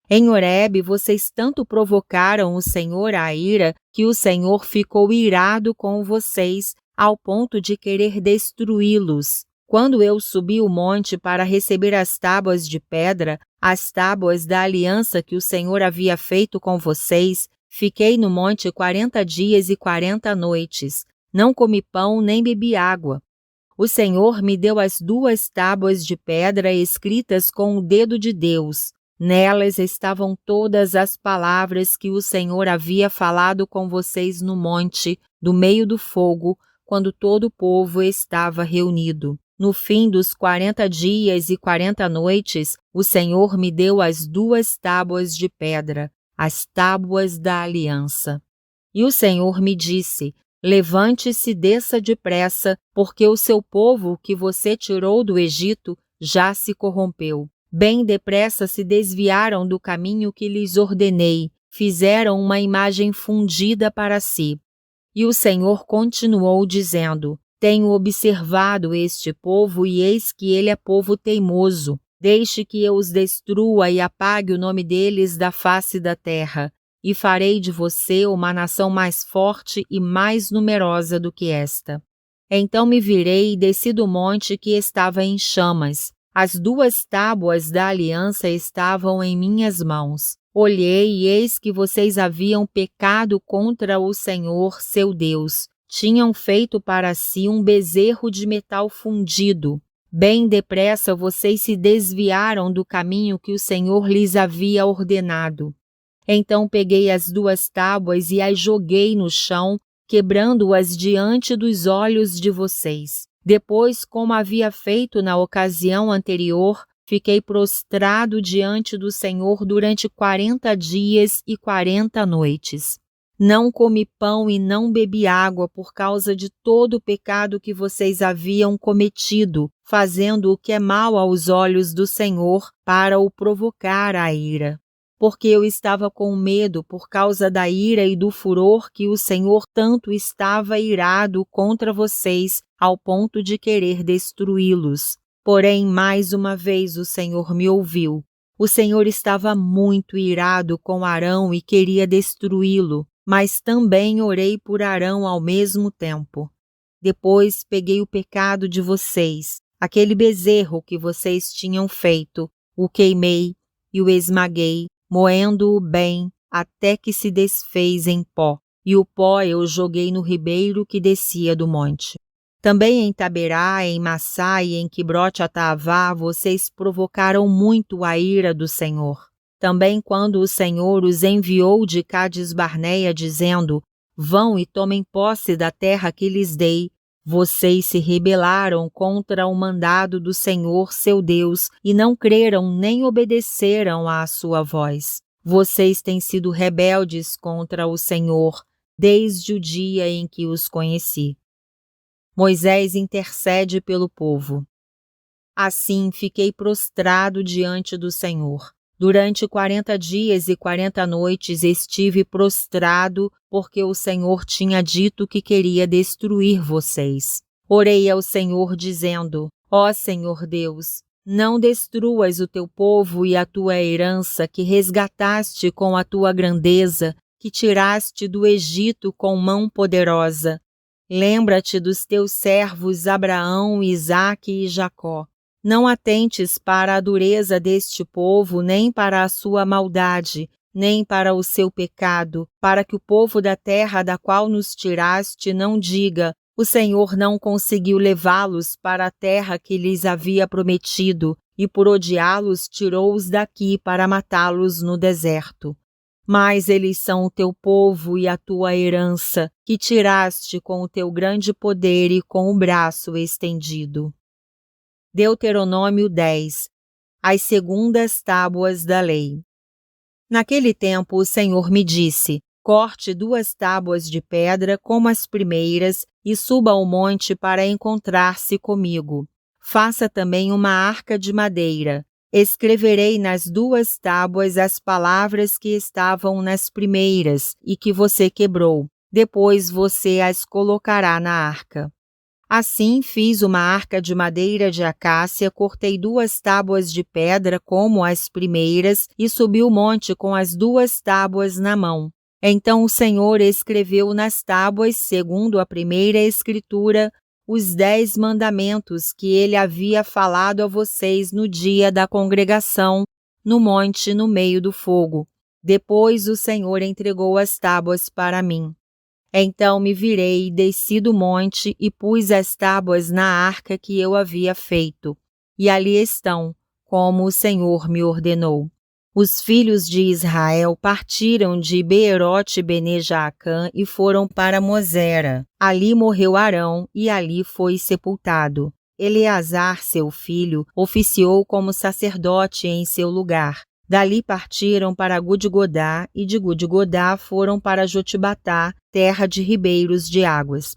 Em Horebe, vocês tanto provocaram o Senhor à ira que o Senhor ficou irado com vocês, ao ponto de querer destruí-los. Quando eu subi o monte para receber as tábuas de pedra, as tábuas da aliança que o Senhor havia feito com vocês, fiquei no monte 40 dias e 40 noites. Não comi pão nem bebi água. O Senhor me deu as 2 tábuas de pedra escritas com o dedo de Deus. Nelas estavam todas as palavras que o Senhor havia falado com vocês no monte, do meio do fogo, quando todo o povo estava reunido. No fim dos 40 dias e 40 noites, o Senhor me deu as 2 tábuas de pedra, as tábuas da aliança. E o Senhor me disse: levante-se e desça depressa, porque o seu povo que você tirou do Egito já se corrompeu. Bem depressa se desviaram do caminho que lhes ordenei, fizeram uma imagem fundida para si. E o Senhor continuou dizendo: tenho observado este povo e eis que ele é povo teimoso. Deixe que eu os destrua e apague o nome deles da face da terra, e farei de você uma nação mais forte e mais numerosa do que esta. Então me virei e desci do monte que estava em chamas. As 2 tábuas da aliança estavam em minhas mãos. Olhei e eis que vocês haviam pecado contra o Senhor, seu Deus. tinham feito para si um bezerro de metal fundido. Bem depressa vocês se desviaram do caminho que o Senhor lhes havia ordenado. Então peguei as 2 tábuas e as joguei no chão, quebrando-as diante dos olhos de vocês. Depois, como havia feito na ocasião anterior, fiquei prostrado diante do Senhor durante 40 dias e 40 noites. Não comi pão e não bebi água por causa de todo o pecado que vocês haviam cometido, fazendo o que é mal aos olhos do Senhor para o provocar à ira. Porque eu estava com medo por causa da ira e do furor que o Senhor tanto estava irado contra vocês, ao ponto de querer destruí-los. Porém, mais uma vez o Senhor me ouviu. O Senhor estava muito irado com Arão e queria destruí-lo, mas também orei por Arão ao mesmo tempo. Depois peguei o pecado de vocês, aquele bezerro que vocês tinham feito, o queimei e o esmaguei, moendo-o bem até que se desfez em pó, e o pó eu joguei no ribeiro que descia do monte. Também em Taberá, em Massá e em Quibrote-Ataavá vocês provocaram muito a ira do Senhor. Também quando o Senhor os enviou de Cades-Barneia dizendo: vão e tomem posse da terra que lhes dei, vocês se rebelaram contra o mandado do Senhor seu Deus e não creram nem obedeceram à sua voz. Vocês têm sido rebeldes contra o Senhor desde o dia em que os conheci. Moisés intercede pelo povo. Assim fiquei prostrado diante do Senhor. Durante 40 dias e 40 noites estive prostrado, porque o Senhor tinha dito que queria destruir vocês. Orei ao Senhor dizendo: ó Senhor Deus, não destruas o teu povo e a tua herança que resgataste com a tua grandeza, que tiraste do Egito com mão poderosa. Lembra-te dos teus servos Abraão, Isaque e Jacó. Não atentes para a dureza deste povo, nem para a sua maldade, nem para o seu pecado, para que o povo da terra da qual nos tiraste não diga: o Senhor não conseguiu levá-los para a terra que lhes havia prometido, e por odiá-los tirou-os daqui para matá-los no deserto. Mas eles são o teu povo e a tua herança, que tiraste com o teu grande poder e com o braço estendido. Deuteronômio 10. As segundas tábuas da lei. Naquele tempo o Senhor me disse: corte 2 tábuas de pedra como as primeiras e suba ao monte para encontrar-se comigo. Faça também uma arca de madeira. Escreverei nas 2 tábuas as palavras que estavam nas primeiras e que você quebrou. Depois você as colocará na arca. Assim fiz uma arca de madeira de acácia, cortei 2 tábuas de pedra como as primeiras e subi o monte com as 2 tábuas na mão. Então o Senhor escreveu nas tábuas, segundo a primeira escritura, os 10 mandamentos que ele havia falado a vocês no dia da congregação, no monte no meio do fogo. Depois o Senhor entregou as tábuas para mim. Então me virei e desci do monte e pus as tábuas na arca que eu havia feito. E ali estão, como o Senhor me ordenou. Os filhos de Israel partiram de Beerote-Bene-Jaacã e foram para Mosera. Ali morreu Arão e ali foi sepultado. Eleazar, seu filho, oficiou como sacerdote em seu lugar. Dali partiram para Gudgodá e de Gudgodá foram para Jotibatá, terra de ribeiros de águas.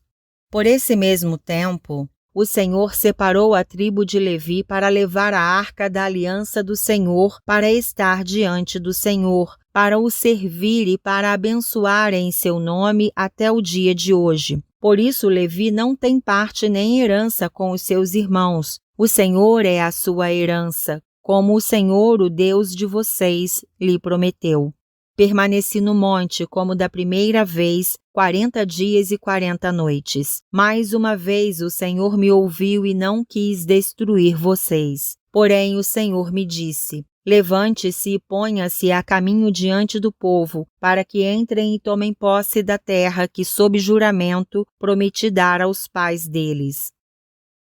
Por esse mesmo tempo, o Senhor separou a tribo de Levi para levar a arca da aliança do Senhor para estar diante do Senhor, para o servir e para abençoar em seu nome até o dia de hoje. Por isso Levi não tem parte nem herança com os seus irmãos. O Senhor é a sua herança, como o Senhor, o Deus de vocês, lhe prometeu. Permaneci no monte como da primeira vez, 40 dias e 40 noites. Mais uma vez o Senhor me ouviu e não quis destruir vocês. Porém o Senhor me disse: Levante-se e ponha-se a caminho diante do povo, para que entrem e tomem posse da terra que, sob juramento, prometi dar aos pais deles.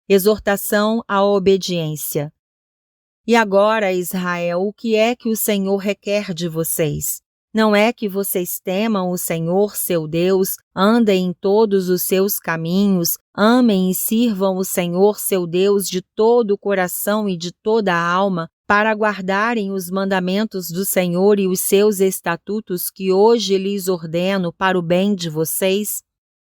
Exortação à obediência. E agora, Israel, o que é que o Senhor requer de vocês? Não é que vocês temam o Senhor, seu Deus, andem em todos os seus caminhos, amem e sirvam o Senhor, seu Deus, de todo o coração e de toda a alma, para guardarem os mandamentos do Senhor e os seus estatutos que hoje lhes ordeno para o bem de vocês?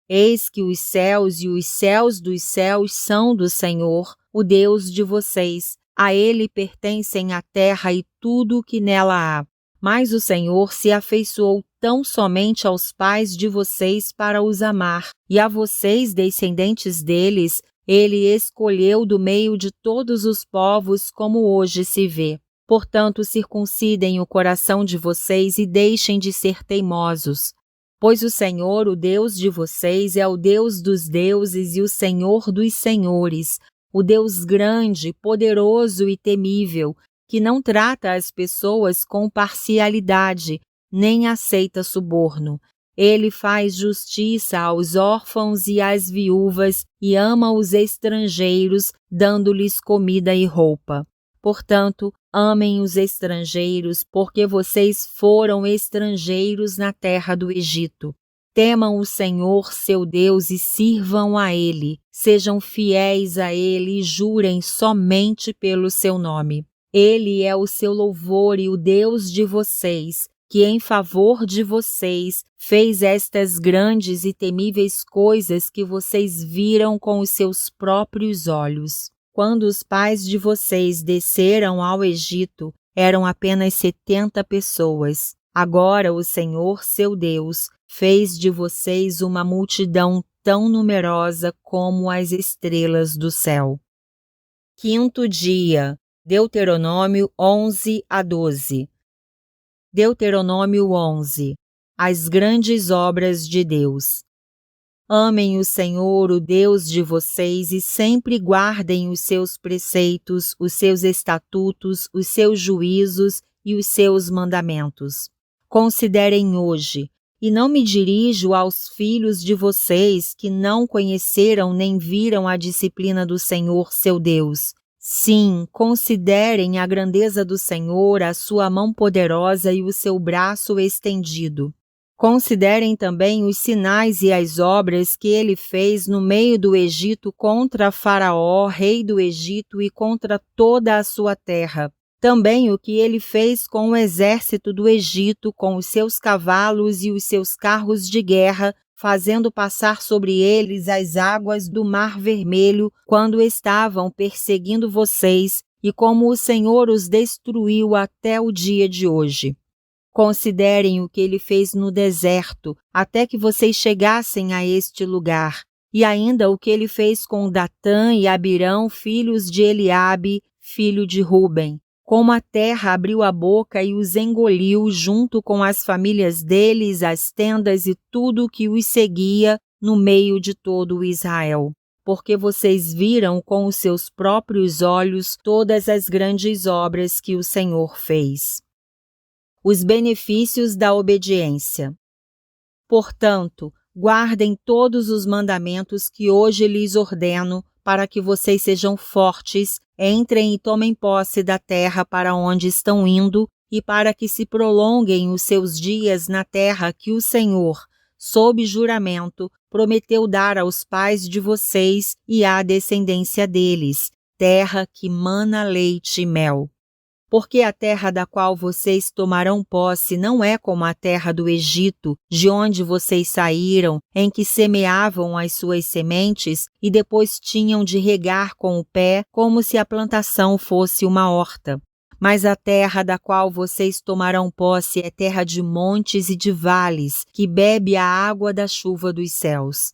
Eis que os céus e os céus dos céus são do Senhor, o Deus de vocês. A Ele pertencem a terra e tudo o que nela há. Mas o Senhor se afeiçoou tão somente aos pais de vocês para os amar, e a vocês, descendentes deles, Ele escolheu do meio de todos os povos, como hoje se vê. Portanto, circuncidem o coração de vocês e deixem de ser teimosos. Pois o Senhor, o Deus de vocês, é o Deus dos deuses e o Senhor dos senhores, o Deus grande, poderoso e temível, que não trata as pessoas com parcialidade, nem aceita suborno. Ele faz justiça aos órfãos e às viúvas e ama os estrangeiros, dando-lhes comida e roupa. Portanto, amem os estrangeiros, porque vocês foram estrangeiros na terra do Egito. Temam o Senhor, seu Deus, e sirvam a Ele. Sejam fiéis a Ele e jurem somente pelo seu nome. Ele é o seu louvor e o Deus de vocês, que em favor de vocês fez estas grandes e temíveis coisas que vocês viram com os seus próprios olhos. Quando os pais de vocês desceram ao Egito, eram apenas 70 pessoas. Agora o Senhor, seu Deus, fez de vocês uma multidão tão numerosa como as estrelas do céu. Quinto dia, Deuteronômio 11-12. Deuteronômio 11. As grandes obras de Deus. Amem o Senhor, o Deus de vocês, e sempre guardem os seus preceitos, os seus estatutos, os seus juízos e os seus mandamentos. Considerem hoje, e não me dirijo aos filhos de vocês que não conheceram nem viram a disciplina do Senhor, seu Deus. Sim, considerem a grandeza do Senhor, a sua mão poderosa e o seu braço estendido. Considerem também os sinais e as obras que ele fez no meio do Egito contra Faraó, rei do Egito, e contra toda a sua terra. Também o que ele fez com o exército do Egito, com os seus cavalos e os seus carros de guerra, fazendo passar sobre eles as águas do Mar Vermelho quando estavam perseguindo vocês, e como o Senhor os destruiu até o dia de hoje. Considerem o que ele fez no deserto, até que vocês chegassem a este lugar, e ainda o que ele fez com Datã e Abirão, filhos de Eliabe, filho de Ruben. Como a terra abriu a boca e os engoliu junto com as famílias deles, as tendas e tudo o que os seguia no meio de todo o Israel. Porque vocês viram com os seus próprios olhos todas as grandes obras que o Senhor fez. Os benefícios da obediência. Portanto, guardem todos os mandamentos que hoje lhes ordeno, para que vocês sejam fortes, entrem e tomem posse da terra para onde estão indo, e para que se prolonguem os seus dias na terra que o Senhor, sob juramento, prometeu dar aos pais de vocês e à descendência deles, terra que mana leite e mel. Porque a terra da qual vocês tomarão posse não é como a terra do Egito, de onde vocês saíram, em que semeavam as suas sementes e depois tinham de regar com o pé, como se a plantação fosse uma horta. Mas a terra da qual vocês tomarão posse é terra de montes e de vales, que bebe a água da chuva dos céus.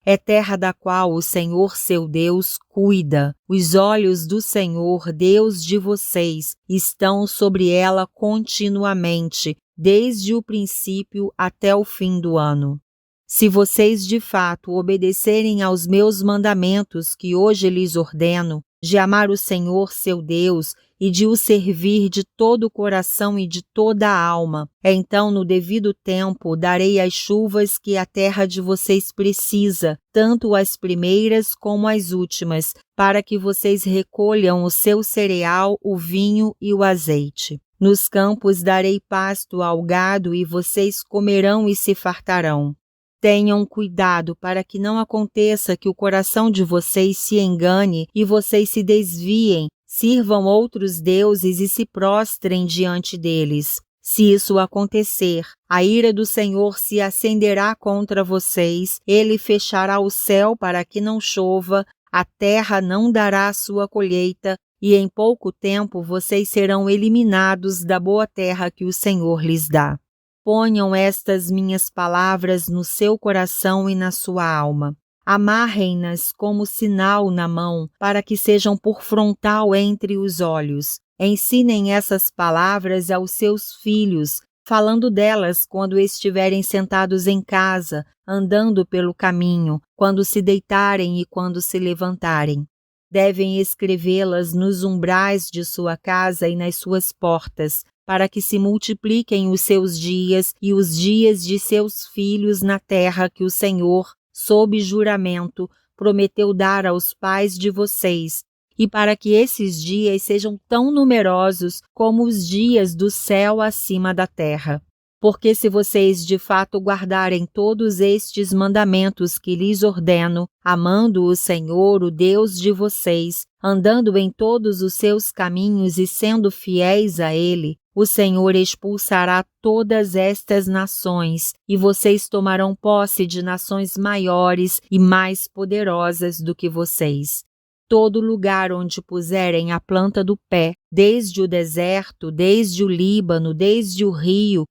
É terra da qual o Senhor seu Deus cuida. Os olhos do Senhor, Deus de vocês, estão sobre ela continuamente, desde o princípio até o fim do ano. Se vocês de fato obedecerem aos meus mandamentos que hoje lhes ordeno, de amar o Senhor seu Deus e de o servir de todo o coração e de toda a alma. Então, no devido tempo, darei as chuvas que a terra de vocês precisa, tanto as primeiras como as últimas, para que vocês recolham o seu cereal, o vinho e o azeite. Nos campos darei pasto ao gado e vocês comerão e se fartarão. Tenham cuidado para que não aconteça que o coração de vocês se engane e vocês se desviem, sirvam outros deuses e se prostrem diante deles. Se isso acontecer, a ira do Senhor se acenderá contra vocês, ele fechará o céu para que não chova, a terra não dará sua colheita, e em pouco tempo vocês serão eliminados da boa terra que o Senhor lhes dá. Ponham estas minhas palavras no seu coração e na sua alma. Amarrem-nas como sinal na mão, para que sejam por frontal entre os olhos. Ensinem essas palavras aos seus filhos, falando delas quando estiverem sentados em casa, andando pelo caminho, quando se deitarem e quando se levantarem. Devem escrevê-las nos umbrais de sua casa e nas suas portas, para que se multipliquem os seus dias e os dias de seus filhos na terra que o Senhor, sob juramento, prometeu dar aos pais de vocês, e para que esses dias sejam tão numerosos como os dias do céu acima da terra. Porque se vocês de fato guardarem todos estes mandamentos que lhes ordeno, amando o Senhor, o Deus de vocês, andando em todos os seus caminhos e sendo fiéis a Ele, o Senhor expulsará todas estas nações, e vocês tomarão posse de nações maiores e mais poderosas do que vocês. Todo lugar onde puserem a planta do pé, desde o deserto, desde o Líbano, desde o rio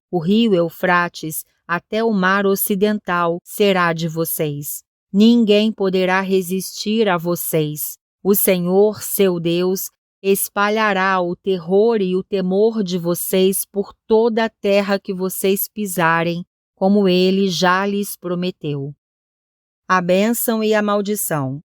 Eufrates, até o mar ocidental, será de vocês. Ninguém poderá resistir a vocês. O Senhor, seu Deus, espalhará o terror e o temor de vocês por toda a terra que vocês pisarem, como Ele já lhes prometeu. A bênção e a maldição.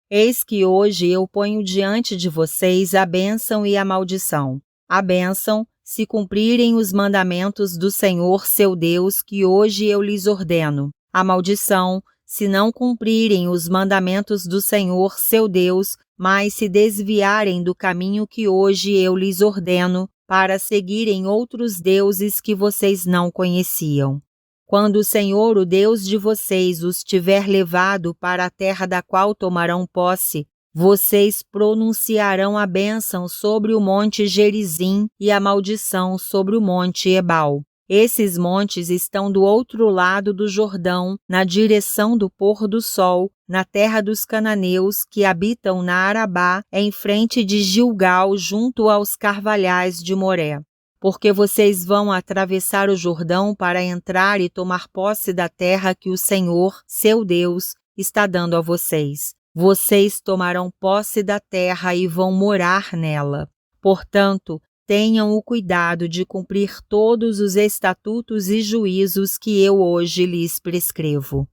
Eis que hoje eu ponho diante de vocês a bênção e a maldição. A bênção, se cumprirem os mandamentos do Senhor seu Deus que hoje eu lhes ordeno. A maldição, se não cumprirem os mandamentos do Senhor seu Deus, mas se desviarem do caminho que hoje eu lhes ordeno, para seguirem outros deuses que vocês não conheciam. Quando o Senhor, o Deus de vocês, os tiver levado para a terra da qual tomarão posse, vocês pronunciarão a bênção sobre o monte Gerizim e a maldição sobre o monte Ebal. Esses montes estão do outro lado do Jordão, na direção do pôr do sol, na terra dos cananeus que habitam na Arabá, em frente de Gilgal, junto aos carvalhais de Moré. Porque vocês vão atravessar o Jordão para entrar e tomar posse da terra que o Senhor, seu Deus, está dando a vocês. Vocês tomarão posse da terra e vão morar nela. Portanto, tenham o cuidado de cumprir todos os estatutos e juízos que eu hoje lhes prescrevo.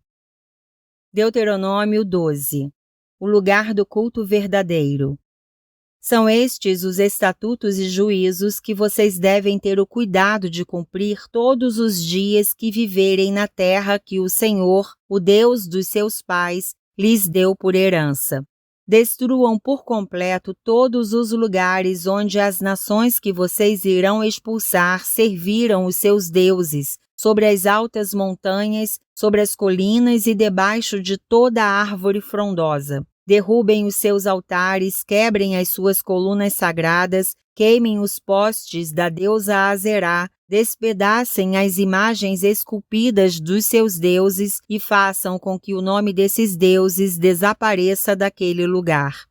Deuteronômio 12. O lugar do culto verdadeiro. São estes os estatutos e juízos que vocês devem ter o cuidado de cumprir todos os dias que viverem na terra que o Senhor, o Deus dos seus pais, lhes deu por herança. Destruam por completo todos os lugares onde as nações que vocês irão expulsar serviram os seus deuses, sobre as altas montanhas, sobre as colinas e debaixo de toda árvore frondosa. Derrubem os seus altares, quebrem as suas colunas sagradas, queimem os postes da deusa Azerá, despedacem as imagens esculpidas dos seus deuses e façam com que o nome desses deuses desapareça daquele lugar.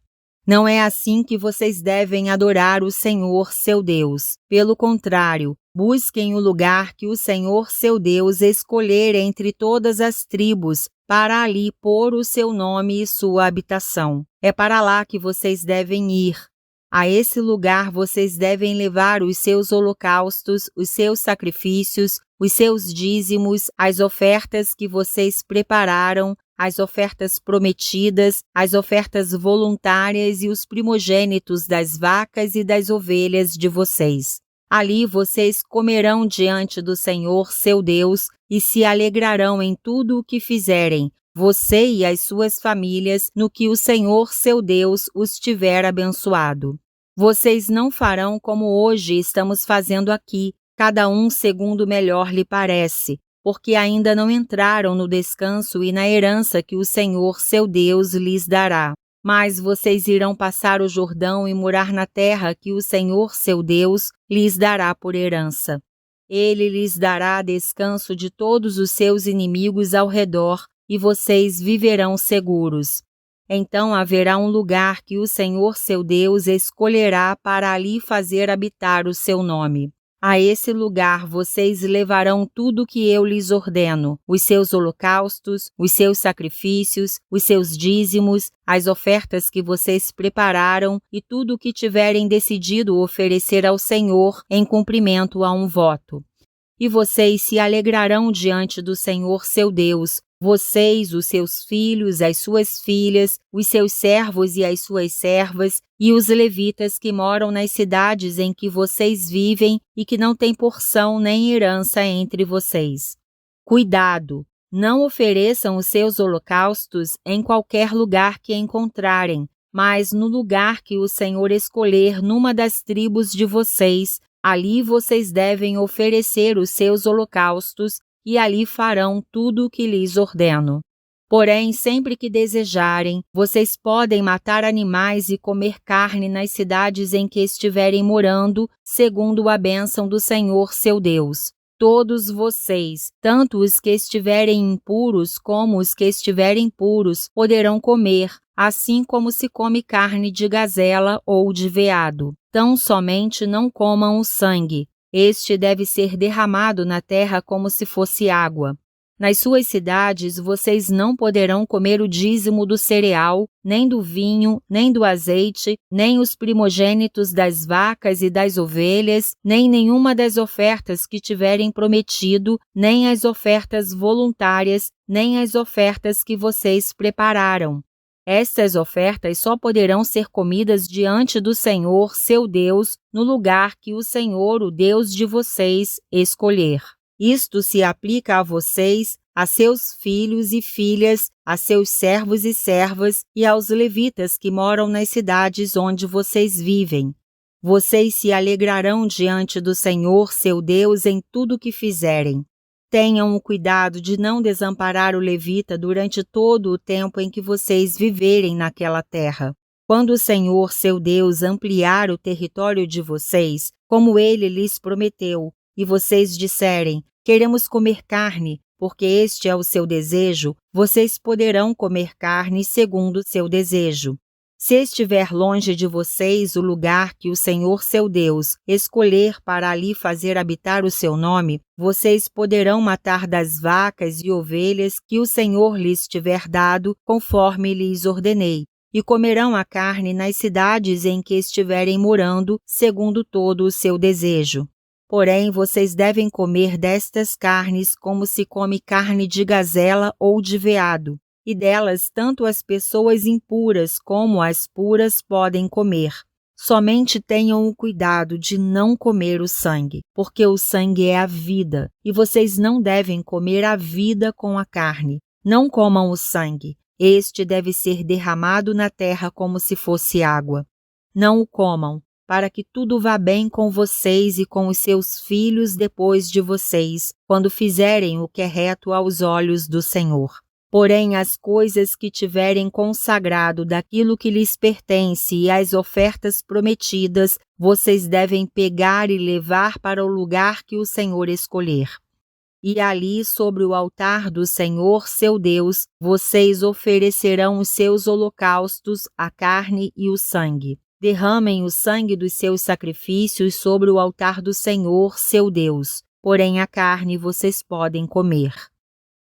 Não é assim que vocês devem adorar o Senhor, seu Deus. Pelo contrário, busquem o lugar que o Senhor, seu Deus, escolher entre todas as tribos, para ali pôr o seu nome e sua habitação. É para lá que vocês devem ir. A esse lugar vocês devem levar os seus holocaustos, os seus sacrifícios, os seus dízimos, as ofertas que vocês prepararam, as ofertas prometidas, as ofertas voluntárias e os primogênitos das vacas e das ovelhas de vocês. Ali vocês comerão diante do Senhor seu Deus e se alegrarão em tudo o que fizerem, você e as suas famílias, no que o Senhor seu Deus os tiver abençoado. Vocês não farão como hoje estamos fazendo aqui, cada um segundo melhor lhe parece, porque ainda não entraram no descanso e na herança que o Senhor seu Deus lhes dará. Mas vocês irão passar o Jordão e morar na terra que o Senhor seu Deus lhes dará por herança. Ele lhes dará descanso de todos os seus inimigos ao redor, e vocês viverão seguros. Então haverá um lugar que o Senhor seu Deus escolherá para ali fazer habitar o seu nome. A esse lugar vocês levarão tudo o que eu lhes ordeno, os seus holocaustos, os seus sacrifícios, os seus dízimos, as ofertas que vocês prepararam e tudo o que tiverem decidido oferecer ao Senhor em cumprimento a um voto. E vocês se alegrarão diante do Senhor seu Deus, vocês, os seus filhos, as suas filhas, os seus servos e as suas servas, e os levitas que moram nas cidades em que vocês vivem e que não têm porção nem herança entre vocês. Cuidado! Não ofereçam os seus holocaustos em qualquer lugar que encontrarem, mas no lugar que o Senhor escolher numa das tribos de vocês, ali vocês devem oferecer os seus holocaustos e ali farão tudo o que lhes ordeno. Porém, sempre que desejarem, vocês podem matar animais e comer carne nas cidades em que estiverem morando, segundo a bênção do Senhor seu Deus. Todos vocês, tanto os que estiverem impuros como os que estiverem puros, poderão comer, assim como se come carne de gazela ou de veado. Tão somente não comam o sangue. Este deve ser derramado na terra como se fosse água. Nas suas cidades vocês não poderão comer o dízimo do cereal, nem do vinho, nem do azeite, nem os primogênitos das vacas e das ovelhas, nem nenhuma das ofertas que tiverem prometido, nem as ofertas voluntárias, nem as ofertas que vocês prepararam. Estas ofertas só poderão ser comidas diante do Senhor, seu Deus, no lugar que o Senhor, o Deus de vocês, escolher. Isto se aplica a vocês, a seus filhos e filhas, a seus servos e servas e aos levitas que moram nas cidades onde vocês vivem. Vocês se alegrarão diante do Senhor, seu Deus, em tudo o que fizerem. Tenham o cuidado de não desamparar o levita durante todo o tempo em que vocês viverem naquela terra. Quando o Senhor, seu Deus, ampliar o território de vocês, como ele lhes prometeu, e vocês disserem, queremos comer carne, porque este é o seu desejo, vocês poderão comer carne segundo seu desejo. Se estiver longe de vocês o lugar que o Senhor seu Deus escolher para ali fazer habitar o seu nome, vocês poderão matar das vacas e ovelhas que o Senhor lhes tiver dado, conforme lhes ordenei, e comerão a carne nas cidades em que estiverem morando, segundo todo o seu desejo. Porém, vocês devem comer destas carnes como se come carne de gazela ou de veado, e delas tanto as pessoas impuras como as puras podem comer. Somente tenham o cuidado de não comer o sangue, porque o sangue é a vida, e vocês não devem comer a vida com a carne. Não comam o sangue, este deve ser derramado na terra como se fosse água. Não o comam, para que tudo vá bem com vocês e com os seus filhos depois de vocês, quando fizerem o que é reto aos olhos do Senhor. Porém, as coisas que tiverem consagrado daquilo que lhes pertence e as ofertas prometidas, vocês devem pegar e levar para o lugar que o Senhor escolher. E ali, sobre o altar do Senhor, seu Deus, vocês oferecerão os seus holocaustos, a carne e o sangue. Derramem o sangue dos seus sacrifícios sobre o altar do Senhor, seu Deus, porém a carne vocês podem comer.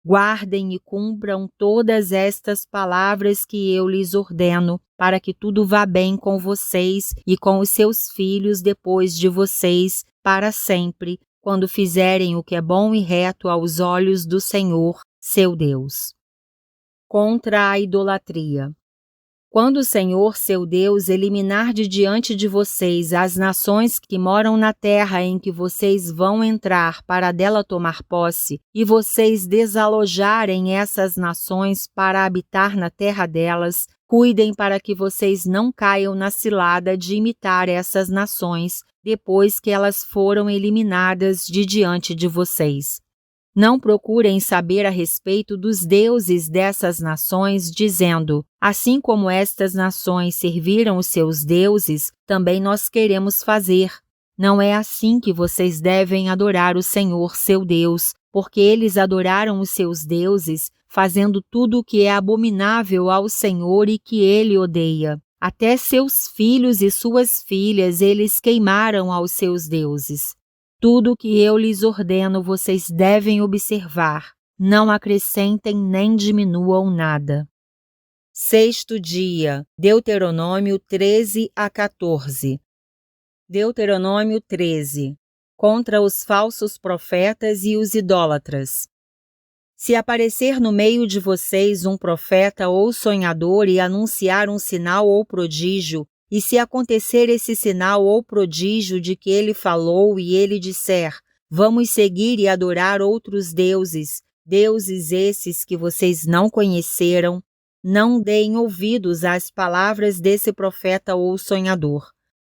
Guardem e cumpram todas estas palavras que eu lhes ordeno, para que tudo vá bem com vocês e com os seus filhos depois de vocês, para sempre, quando fizerem o que é bom e reto aos olhos do Senhor, seu Deus. contra a idolatria. Quando o Senhor, seu Deus, eliminar de diante de vocês as nações que moram na terra em que vocês vão entrar para dela tomar posse, e vocês desalojarem essas nações para habitar na terra delas, cuidem para que vocês não caiam na cilada de imitar essas nações, depois que elas foram eliminadas de diante de vocês. Não procurem saber a respeito dos deuses dessas nações, dizendo: assim como estas nações serviram os seus deuses, também nós queremos fazer. Não é assim que vocês devem adorar o Senhor, seu Deus, porque eles adoraram os seus deuses, fazendo tudo o que é abominável ao Senhor e que ele odeia. Até seus filhos e suas filhas eles queimaram aos seus deuses. Tudo o que eu lhes ordeno vocês devem observar, não acrescentem nem diminuam nada. Sexto dia, Deuteronômio 13 a 14. Deuteronômio 13. Contra os falsos profetas e os idólatras. Se aparecer no meio de vocês um profeta ou sonhador e anunciar um sinal ou prodígio, e se acontecer esse sinal ou prodígio de que ele falou e ele disser: vamos seguir e adorar outros deuses, deuses esses que vocês não conheceram, não deem ouvidos às palavras desse profeta ou sonhador,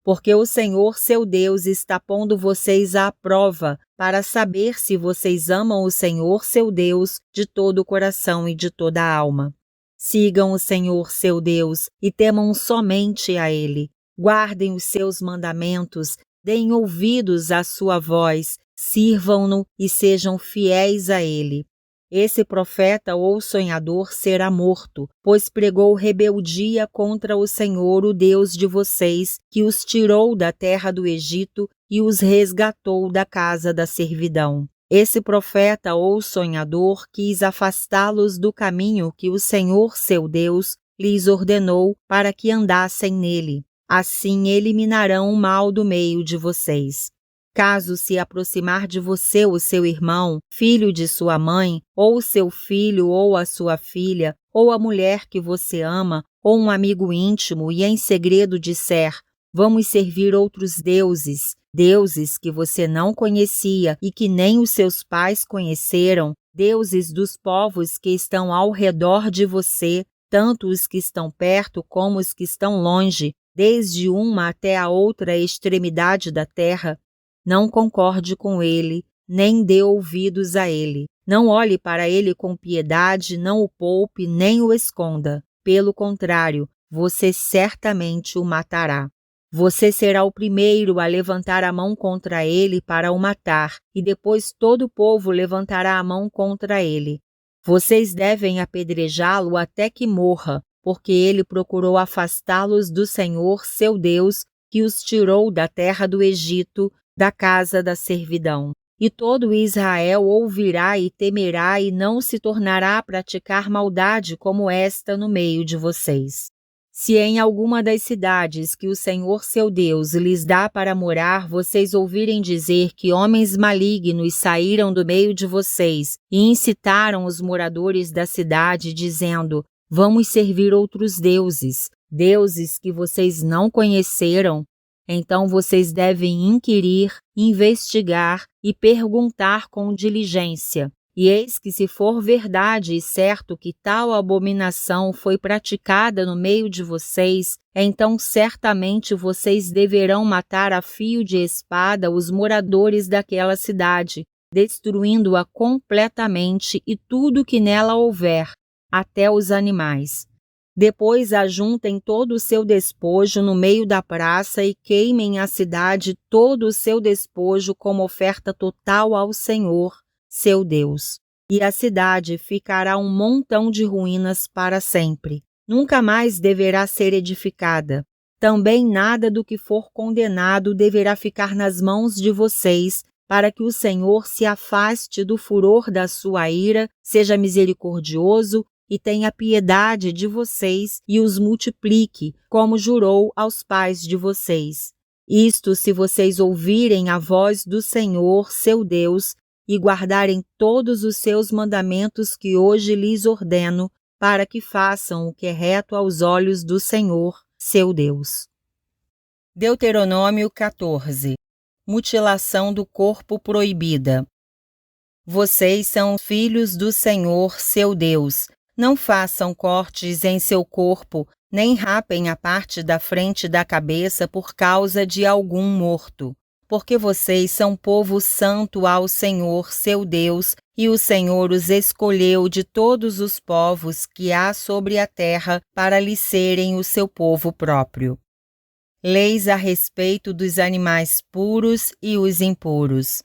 porque o Senhor, seu Deus, está pondo vocês à prova para saber se vocês amam o Senhor, seu Deus, de todo o coração e de toda a alma. Sigam o Senhor, seu Deus, e temam somente a Ele. Guardem os seus mandamentos, deem ouvidos à sua voz, sirvam-no e sejam fiéis a Ele. Esse profeta ou sonhador será morto, pois pregou rebeldia contra o Senhor, o Deus de vocês, que os tirou da terra do Egito e os resgatou da casa da servidão. Esse profeta ou sonhador quis afastá-los do caminho que o Senhor, seu Deus, lhes ordenou para que andassem nele. Assim eliminarão o mal do meio de vocês. Caso se aproximar de você o seu irmão, filho de sua mãe, ou seu filho ou a sua filha, ou a mulher que você ama, ou um amigo íntimo, e em segredo disser: vamos servir outros deuses, deuses que você não conhecia e que nem os seus pais conheceram, deuses dos povos que estão ao redor de você, tanto os que estão perto como os que estão longe, desde uma até a outra extremidade da terra, não concorde com ele, nem dê ouvidos a ele. Não olhe para ele com piedade, não o poupe, nem o esconda. Pelo contrário, você certamente o matará. Você será o primeiro a levantar a mão contra ele para o matar, e depois todo o povo levantará a mão contra ele. Vocês devem apedrejá-lo até que morra, porque ele procurou afastá-los do Senhor, seu Deus, que os tirou da terra do Egito, da casa da servidão. E todo Israel ouvirá e temerá e não se tornará a praticar maldade como esta no meio de vocês. Se em alguma das cidades que o Senhor seu Deus lhes dá para morar, vocês ouvirem dizer que homens malignos saíram do meio de vocês e incitaram os moradores da cidade, dizendo: vamos servir outros deuses, deuses que vocês não conheceram, então vocês devem inquirir, investigar e perguntar com diligência. E eis que, se for verdade e certo que tal abominação foi praticada no meio de vocês, então certamente vocês deverão matar a fio de espada os moradores daquela cidade, destruindo-a completamente e tudo que nela houver, até os animais. Depois ajuntem todo o seu despojo no meio da praça e queimem a cidade todo o seu despojo como oferta total ao Senhor, seu Deus. E a cidade ficará um montão de ruínas para sempre. Nunca mais deverá ser edificada. Também nada do que for condenado deverá ficar nas mãos de vocês, para que o Senhor se afaste do furor da sua ira, seja misericordioso e tenha piedade de vocês e os multiplique, como jurou aos pais de vocês. Isto se vocês ouvirem a voz do Senhor, seu Deus, e guardarem todos os seus mandamentos que hoje lhes ordeno, para que façam o que é reto aos olhos do Senhor, seu Deus. Deuteronômio 14. Mutilação do corpo proibida. Vocês são filhos do Senhor, seu Deus. Não façam cortes em seu corpo, nem rapem a parte da frente da cabeça por causa de algum morto, porque vocês são povo santo ao Senhor, seu Deus, e o Senhor os escolheu de todos os povos que há sobre a terra para lhe serem o seu povo próprio. Leis a respeito dos animais puros e os impuros.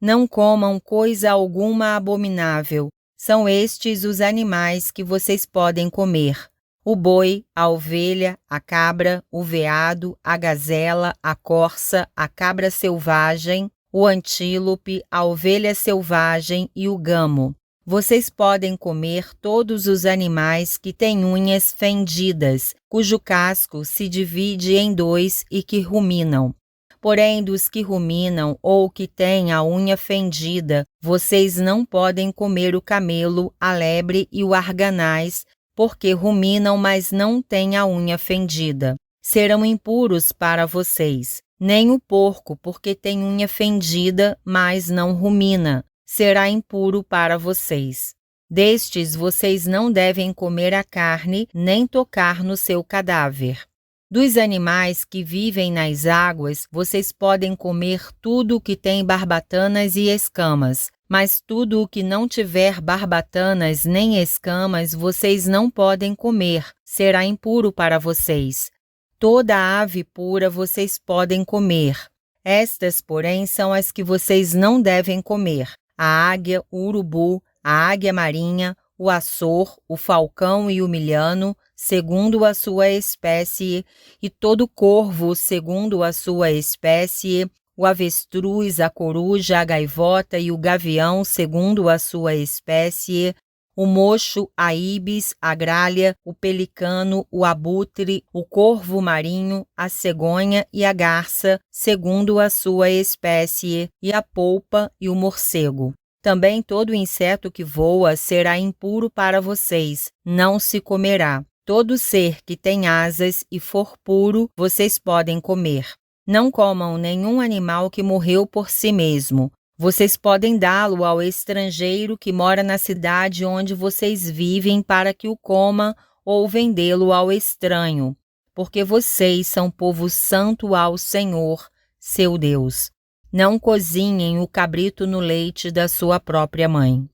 Não comam coisa alguma abominável. São estes os animais que vocês podem comer: o boi, a ovelha, a cabra, o veado, a gazela, a corça, a cabra selvagem, o antílope, a ovelha selvagem e o gamo. Vocês podem comer todos os animais que têm unhas fendidas, cujo casco se divide em dois e que ruminam. Porém, dos que ruminam ou que têm a unha fendida, vocês não podem comer o camelo, a lebre e o arganaz, porque ruminam, mas não têm a unha fendida. Serão impuros para vocês. Nem o porco, porque tem unha fendida, mas não rumina, será impuro para vocês. Destes vocês não devem comer a carne, nem tocar no seu cadáver. Dos animais que vivem nas águas, vocês podem comer tudo o que tem barbatanas e escamas, mas tudo o que não tiver barbatanas nem escamas vocês não podem comer, será impuro para vocês. Toda ave pura vocês podem comer. Estas, porém, são as que vocês não devem comer: a águia, o urubu, a águia marinha, o açor, o falcão e o milhano, segundo a sua espécie, e todo corvo, segundo a sua espécie, o avestruz, a coruja, a gaivota e o gavião, segundo a sua espécie, o mocho, a ibis, a gralha, o pelicano, o abutre, o corvo marinho, a cegonha e a garça, segundo a sua espécie, e a polpa e o morcego. Também todo inseto que voa será impuro para vocês, não se comerá. Todo ser que tem asas e for puro, vocês podem comer. Não comam nenhum animal que morreu por si mesmo. Vocês podem dá-lo ao estrangeiro que mora na cidade onde vocês vivem para que o coma, ou vendê-lo ao estranho, porque vocês são povo santo ao Senhor, seu Deus. Não cozinhem o cabrito no leite da sua própria mãe.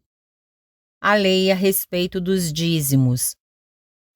A lei a respeito dos dízimos.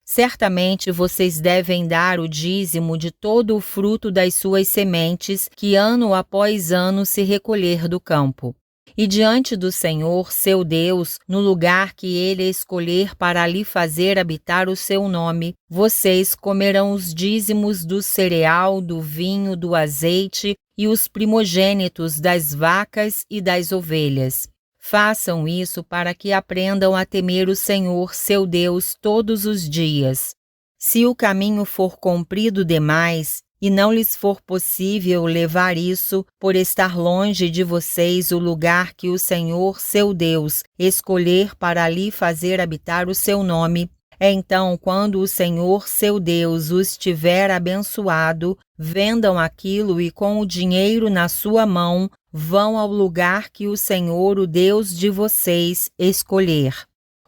Certamente vocês devem dar o dízimo de todo o fruto das suas sementes que ano após ano se recolher do campo. E diante do Senhor, seu Deus, no lugar que Ele escolher para ali fazer habitar o seu nome, vocês comerão os dízimos do cereal, do vinho, do azeite e os primogênitos das vacas e das ovelhas. Façam isso para que aprendam a temer o Senhor, seu Deus, todos os dias. Se o caminho for comprido demais, e não lhes for possível levar isso, por estar longe de vocês o lugar que o Senhor, seu Deus, escolher para ali fazer habitar o seu nome, então, quando o Senhor, seu Deus, os tiver abençoado, vendam aquilo e com o dinheiro na sua mão, vão ao lugar que o Senhor, o Deus de vocês, escolher.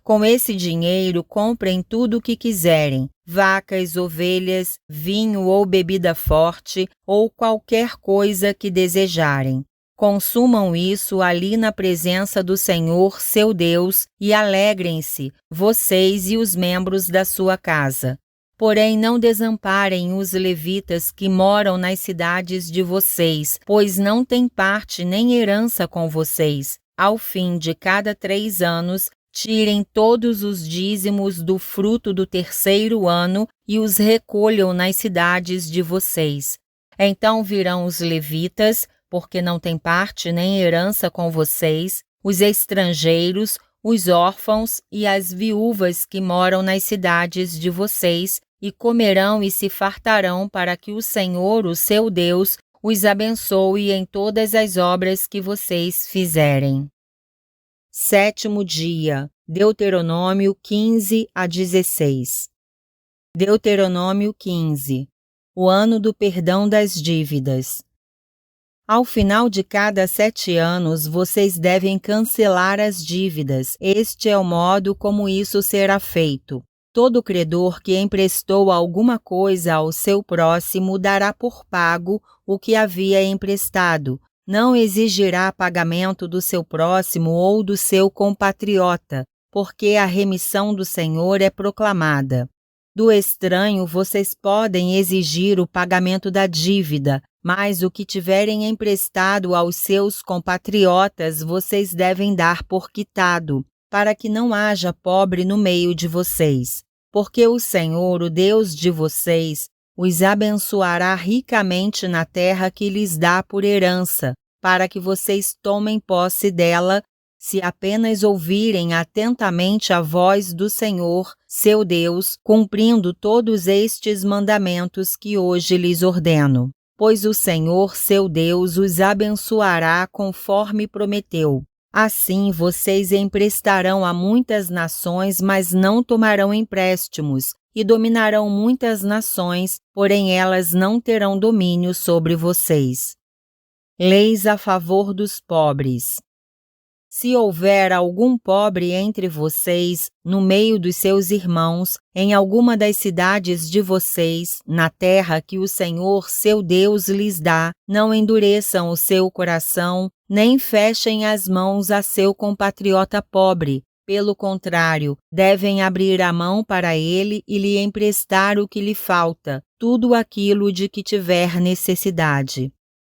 Com esse dinheiro, comprem tudo o que quiserem: vacas, ovelhas, vinho ou bebida forte, ou qualquer coisa que desejarem. Consumam isso ali na presença do Senhor, seu Deus, e alegrem-se, vocês e os membros da sua casa. Porém, não desamparem os levitas que moram nas cidades de vocês, pois não têm parte nem herança com vocês. Ao fim de cada 3 anos, tirem todos os dízimos do fruto do terceiro ano e os recolham nas cidades de vocês. Então virão os levitas, porque não têm parte nem herança com vocês, os estrangeiros, os órfãos e as viúvas que moram nas cidades de vocês, e comerão e se fartarão para que o Senhor, o seu Deus, os abençoe em todas as obras que vocês fizerem. 7º dia, Deuteronômio 15-16. Deuteronômio 15. O ano do perdão das dívidas. Ao final de cada 7 anos, vocês devem cancelar as dívidas. Este é o modo como isso será feito. Todo credor que emprestou alguma coisa ao seu próximo dará por pago o que havia emprestado. Não exigirá pagamento do seu próximo ou do seu compatriota, porque a remissão do Senhor é proclamada. Do estranho vocês podem exigir o pagamento da dívida, mas o que tiverem emprestado aos seus compatriotas vocês devem dar por quitado, para que não haja pobre no meio de vocês. Porque o Senhor, o Deus de vocês, os abençoará ricamente na terra que lhes dá por herança, para que vocês tomem posse dela, se apenas ouvirem atentamente a voz do Senhor, seu Deus, cumprindo todos estes mandamentos que hoje lhes ordeno. Pois o Senhor, seu Deus, os abençoará conforme prometeu. Assim vocês emprestarão a muitas nações, mas não tomarão empréstimos, e dominarão muitas nações, porém elas não terão domínio sobre vocês. Leis a favor dos pobres. Se houver algum pobre entre vocês, no meio dos seus irmãos, em alguma das cidades de vocês, na terra que o Senhor, seu Deus, lhes dá, não endureçam o seu coração, nem fechem as mãos a seu compatriota pobre. Pelo contrário, devem abrir a mão para ele e lhe emprestar o que lhe falta, tudo aquilo de que tiver necessidade.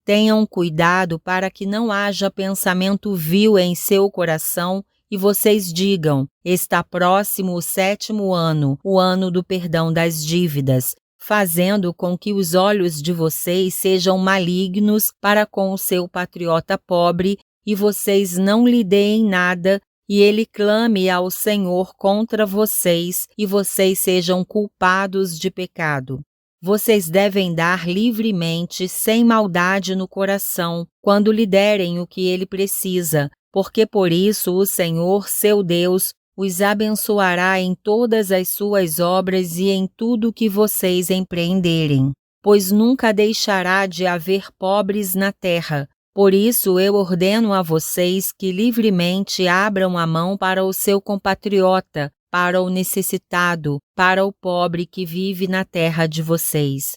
Tenham cuidado para que não haja pensamento vil em seu coração e vocês digam: está próximo o 7º ano, o ano do perdão das dívidas, fazendo com que os olhos de vocês sejam malignos para com o seu patriota pobre e vocês não lhe deem nada e ele clame ao Senhor contra vocês e vocês sejam culpados de pecado. Vocês devem dar livremente, sem maldade no coração, quando lhe derem o que ele precisa, porque por isso o Senhor, seu Deus, os abençoará em todas as suas obras e em tudo que vocês empreenderem, pois nunca deixará de haver pobres na terra. Por isso eu ordeno a vocês que livremente abram a mão para o seu compatriota, para o necessitado, para o pobre que vive na terra de vocês.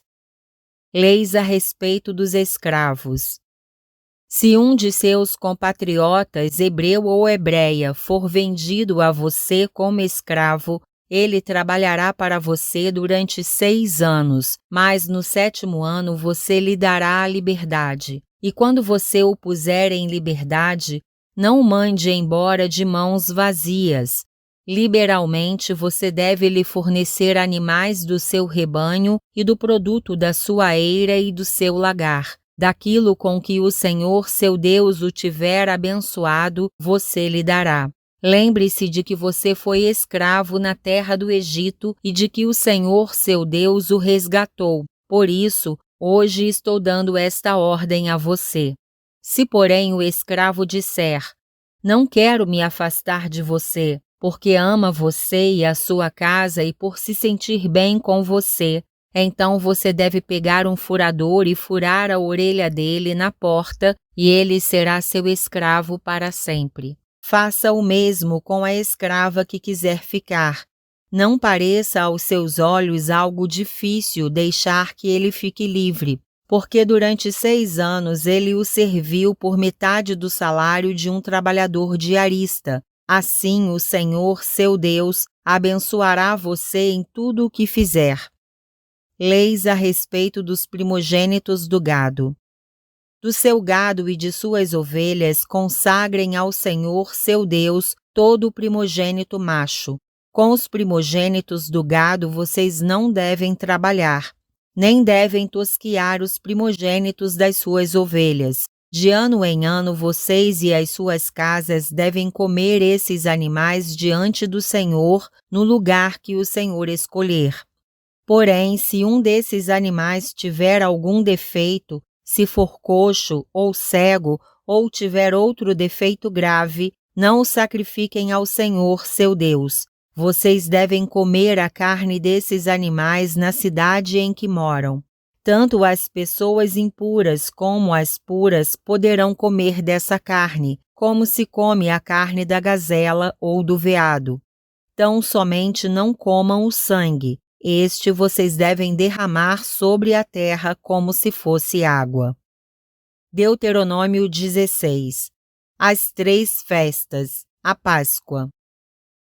Leis a respeito dos escravos. Se um de seus compatriotas, hebreu ou hebreia, for vendido a você como escravo, ele trabalhará para você durante 6 anos, mas no 7º ano você lhe dará a liberdade. E quando você o puser em liberdade, não o mande embora de mãos vazias. Liberalmente você deve lhe fornecer animais do seu rebanho e do produto da sua eira e do seu lagar. Daquilo com que o Senhor, seu Deus, o tiver abençoado, você lhe dará. Lembre-se de que você foi escravo na terra do Egito e de que o Senhor, seu Deus, o resgatou. Por isso, hoje estou dando esta ordem a você. Se, porém, o escravo disser: não quero me afastar de você, porque ama você e a sua casa e por se sentir bem com você, então você deve pegar um furador e furar a orelha dele na porta, e ele será seu escravo para sempre. Faça o mesmo com a escrava que quiser ficar. Não pareça aos seus olhos algo difícil deixar que ele fique livre, porque durante 6 anos ele o serviu por metade do salário de um trabalhador diarista. Assim o Senhor, seu Deus, abençoará você em tudo o que fizer. Leis a respeito dos primogênitos do gado. Do seu gado e de suas ovelhas consagrem ao Senhor, seu Deus, todo o primogênito macho. Com os primogênitos do gado vocês não devem trabalhar, nem devem tosquiar os primogênitos das suas ovelhas. De ano em ano vocês e as suas casas devem comer esses animais diante do Senhor, no lugar que o Senhor escolher. Porém, se um desses animais tiver algum defeito, se for coxo ou cego, ou tiver outro defeito grave, Não o sacrifiquem ao Senhor, seu Deus. Vocês devem comer a carne desses animais na cidade em que moram. Tanto as pessoas impuras como as puras poderão comer dessa carne, como se come a carne da gazela ou do veado. Tão somente não comam o sangue. Este vocês devem derramar sobre a terra como se fosse água. Deuteronômio 16. As 3 festas. A Páscoa.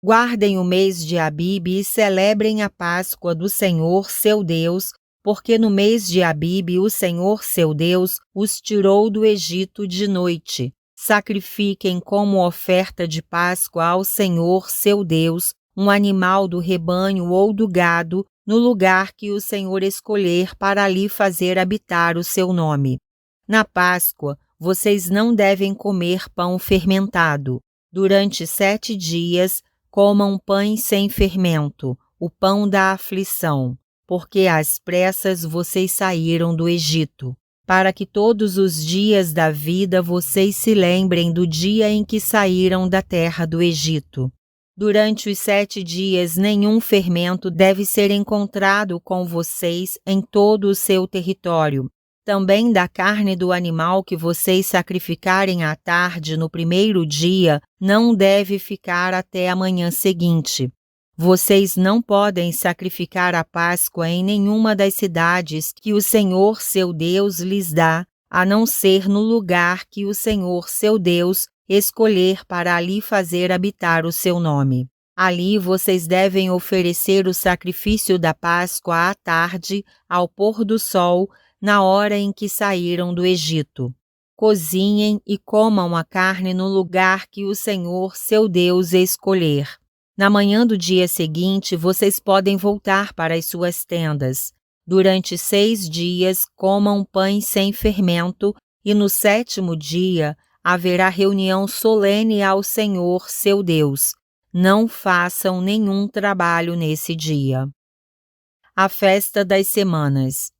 Guardem o mês de Abibe e celebrem a Páscoa do Senhor, seu Deus, porque no mês de Abibe o Senhor, seu Deus, os tirou do Egito de noite. Sacrifiquem como oferta de Páscoa ao Senhor, seu Deus, um animal do rebanho ou do gado, no lugar que o Senhor escolher para ali fazer habitar o seu nome. Na Páscoa, vocês não devem comer pão fermentado. Durante 7 dias, comam pães sem fermento, o pão da aflição, porque às pressas vocês saíram do Egito, para que todos os dias da vida vocês se lembrem do dia em que saíram da terra do Egito. Durante os 7 dias, nenhum fermento deve ser encontrado com vocês em todo o seu território. Também da carne do animal que vocês sacrificarem à tarde no primeiro dia, não deve ficar até a manhã seguinte. Vocês não podem sacrificar a Páscoa em nenhuma das cidades que o Senhor seu Deus lhes dá, a não ser no lugar que o Senhor seu Deus escolher para ali fazer habitar o seu nome. Ali vocês devem oferecer o sacrifício da Páscoa à tarde, ao pôr do sol, na hora em que saíram do Egito. Cozinhem e comam a carne no lugar que o Senhor, seu Deus, escolher. Na manhã do dia seguinte, vocês podem voltar para as suas tendas. Durante 6 dias, comam pães sem fermento, e no 7º dia haverá reunião solene ao Senhor, seu Deus. Não façam nenhum trabalho nesse dia. A festa das semanas.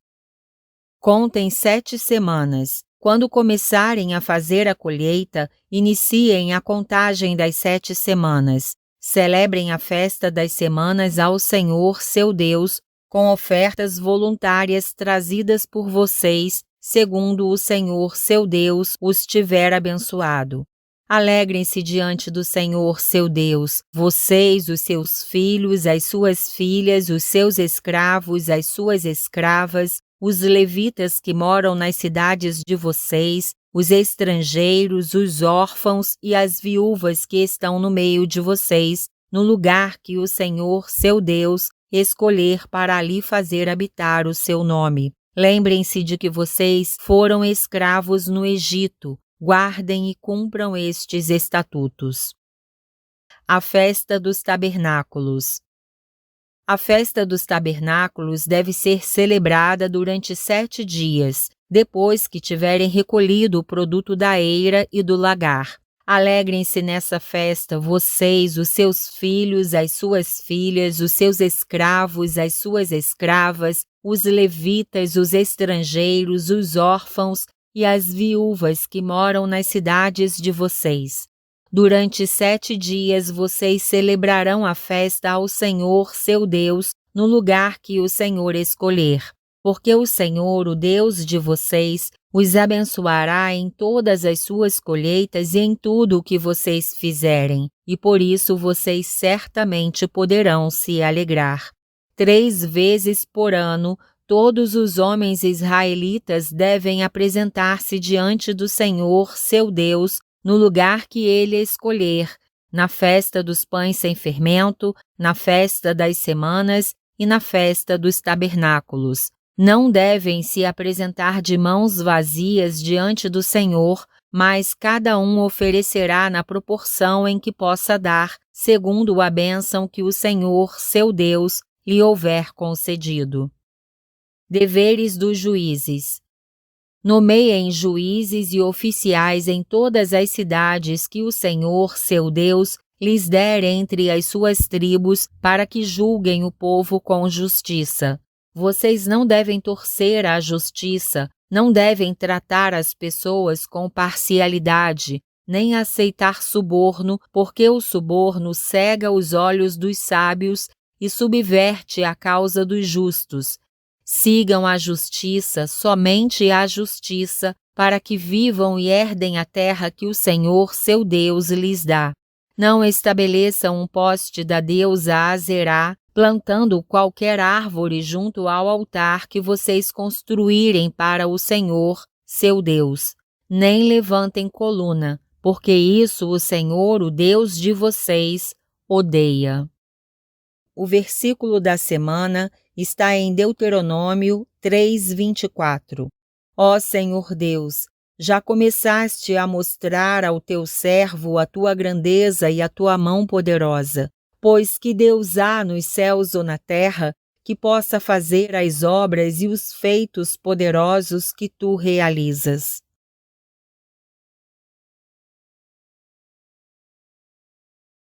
Contem 7 semanas. Quando começarem a fazer a colheita, iniciem a contagem das 7 semanas. Celebrem a festa das semanas ao Senhor, seu Deus, com ofertas voluntárias trazidas por vocês, segundo o Senhor, seu Deus, os tiver abençoado. Alegrem-se diante do Senhor, seu Deus, vocês, os seus filhos, as suas filhas, os seus escravos, as suas escravas, os levitas que moram nas cidades de vocês, os estrangeiros, os órfãos e as viúvas que estão no meio de vocês, no lugar que o Senhor, seu Deus, escolher para ali fazer habitar o seu nome. Lembrem-se de que vocês foram escravos no Egito. Guardem e cumpram estes estatutos. A festa dos tabernáculos. A festa dos tabernáculos deve ser celebrada durante 7 dias, depois que tiverem recolhido o produto da eira e do lagar. Alegrem-se nessa festa, vocês, os seus filhos, as suas filhas, os seus escravos, as suas escravas, os levitas, os estrangeiros, os órfãos e as viúvas que moram nas cidades de vocês. Durante 7 dias vocês celebrarão a festa ao Senhor, seu Deus, no lugar que o Senhor escolher, porque o Senhor, o Deus de vocês, os abençoará em todas as suas colheitas e em tudo o que vocês fizerem, e por isso vocês certamente poderão se alegrar. 3 vezes por ano, todos os homens israelitas devem apresentar-se diante do Senhor, seu Deus, no lugar que ele escolher, na festa dos pães sem fermento, na festa das semanas e na festa dos tabernáculos. Não devem se apresentar de mãos vazias diante do Senhor, mas cada um oferecerá na proporção em que possa dar, segundo a bênção que o Senhor, seu Deus, lhe houver concedido. Deveres dos juízes. Nomeiem juízes e oficiais em todas as cidades que o Senhor, seu Deus, lhes der entre as suas tribos, para que julguem o povo com justiça. Vocês não devem torcer à justiça, não devem tratar as pessoas com parcialidade, nem aceitar suborno, porque o suborno cega os olhos dos sábios e subverte a causa dos justos. Sigam a justiça, somente a justiça, para que vivam e herdem a terra que o Senhor, seu Deus, lhes dá. Não estabeleçam um poste da deusa Azerá, plantando qualquer árvore junto ao altar que vocês construírem para o Senhor, seu Deus. Nem levantem coluna, porque isso o Senhor, o Deus de vocês, odeia. O versículo da semana está em Deuteronômio 3:24. Ó Senhor Deus, já começaste a mostrar ao teu servo a tua grandeza e a tua mão poderosa, pois que Deus há nos céus ou na terra que possa fazer as obras e os feitos poderosos que tu realizas.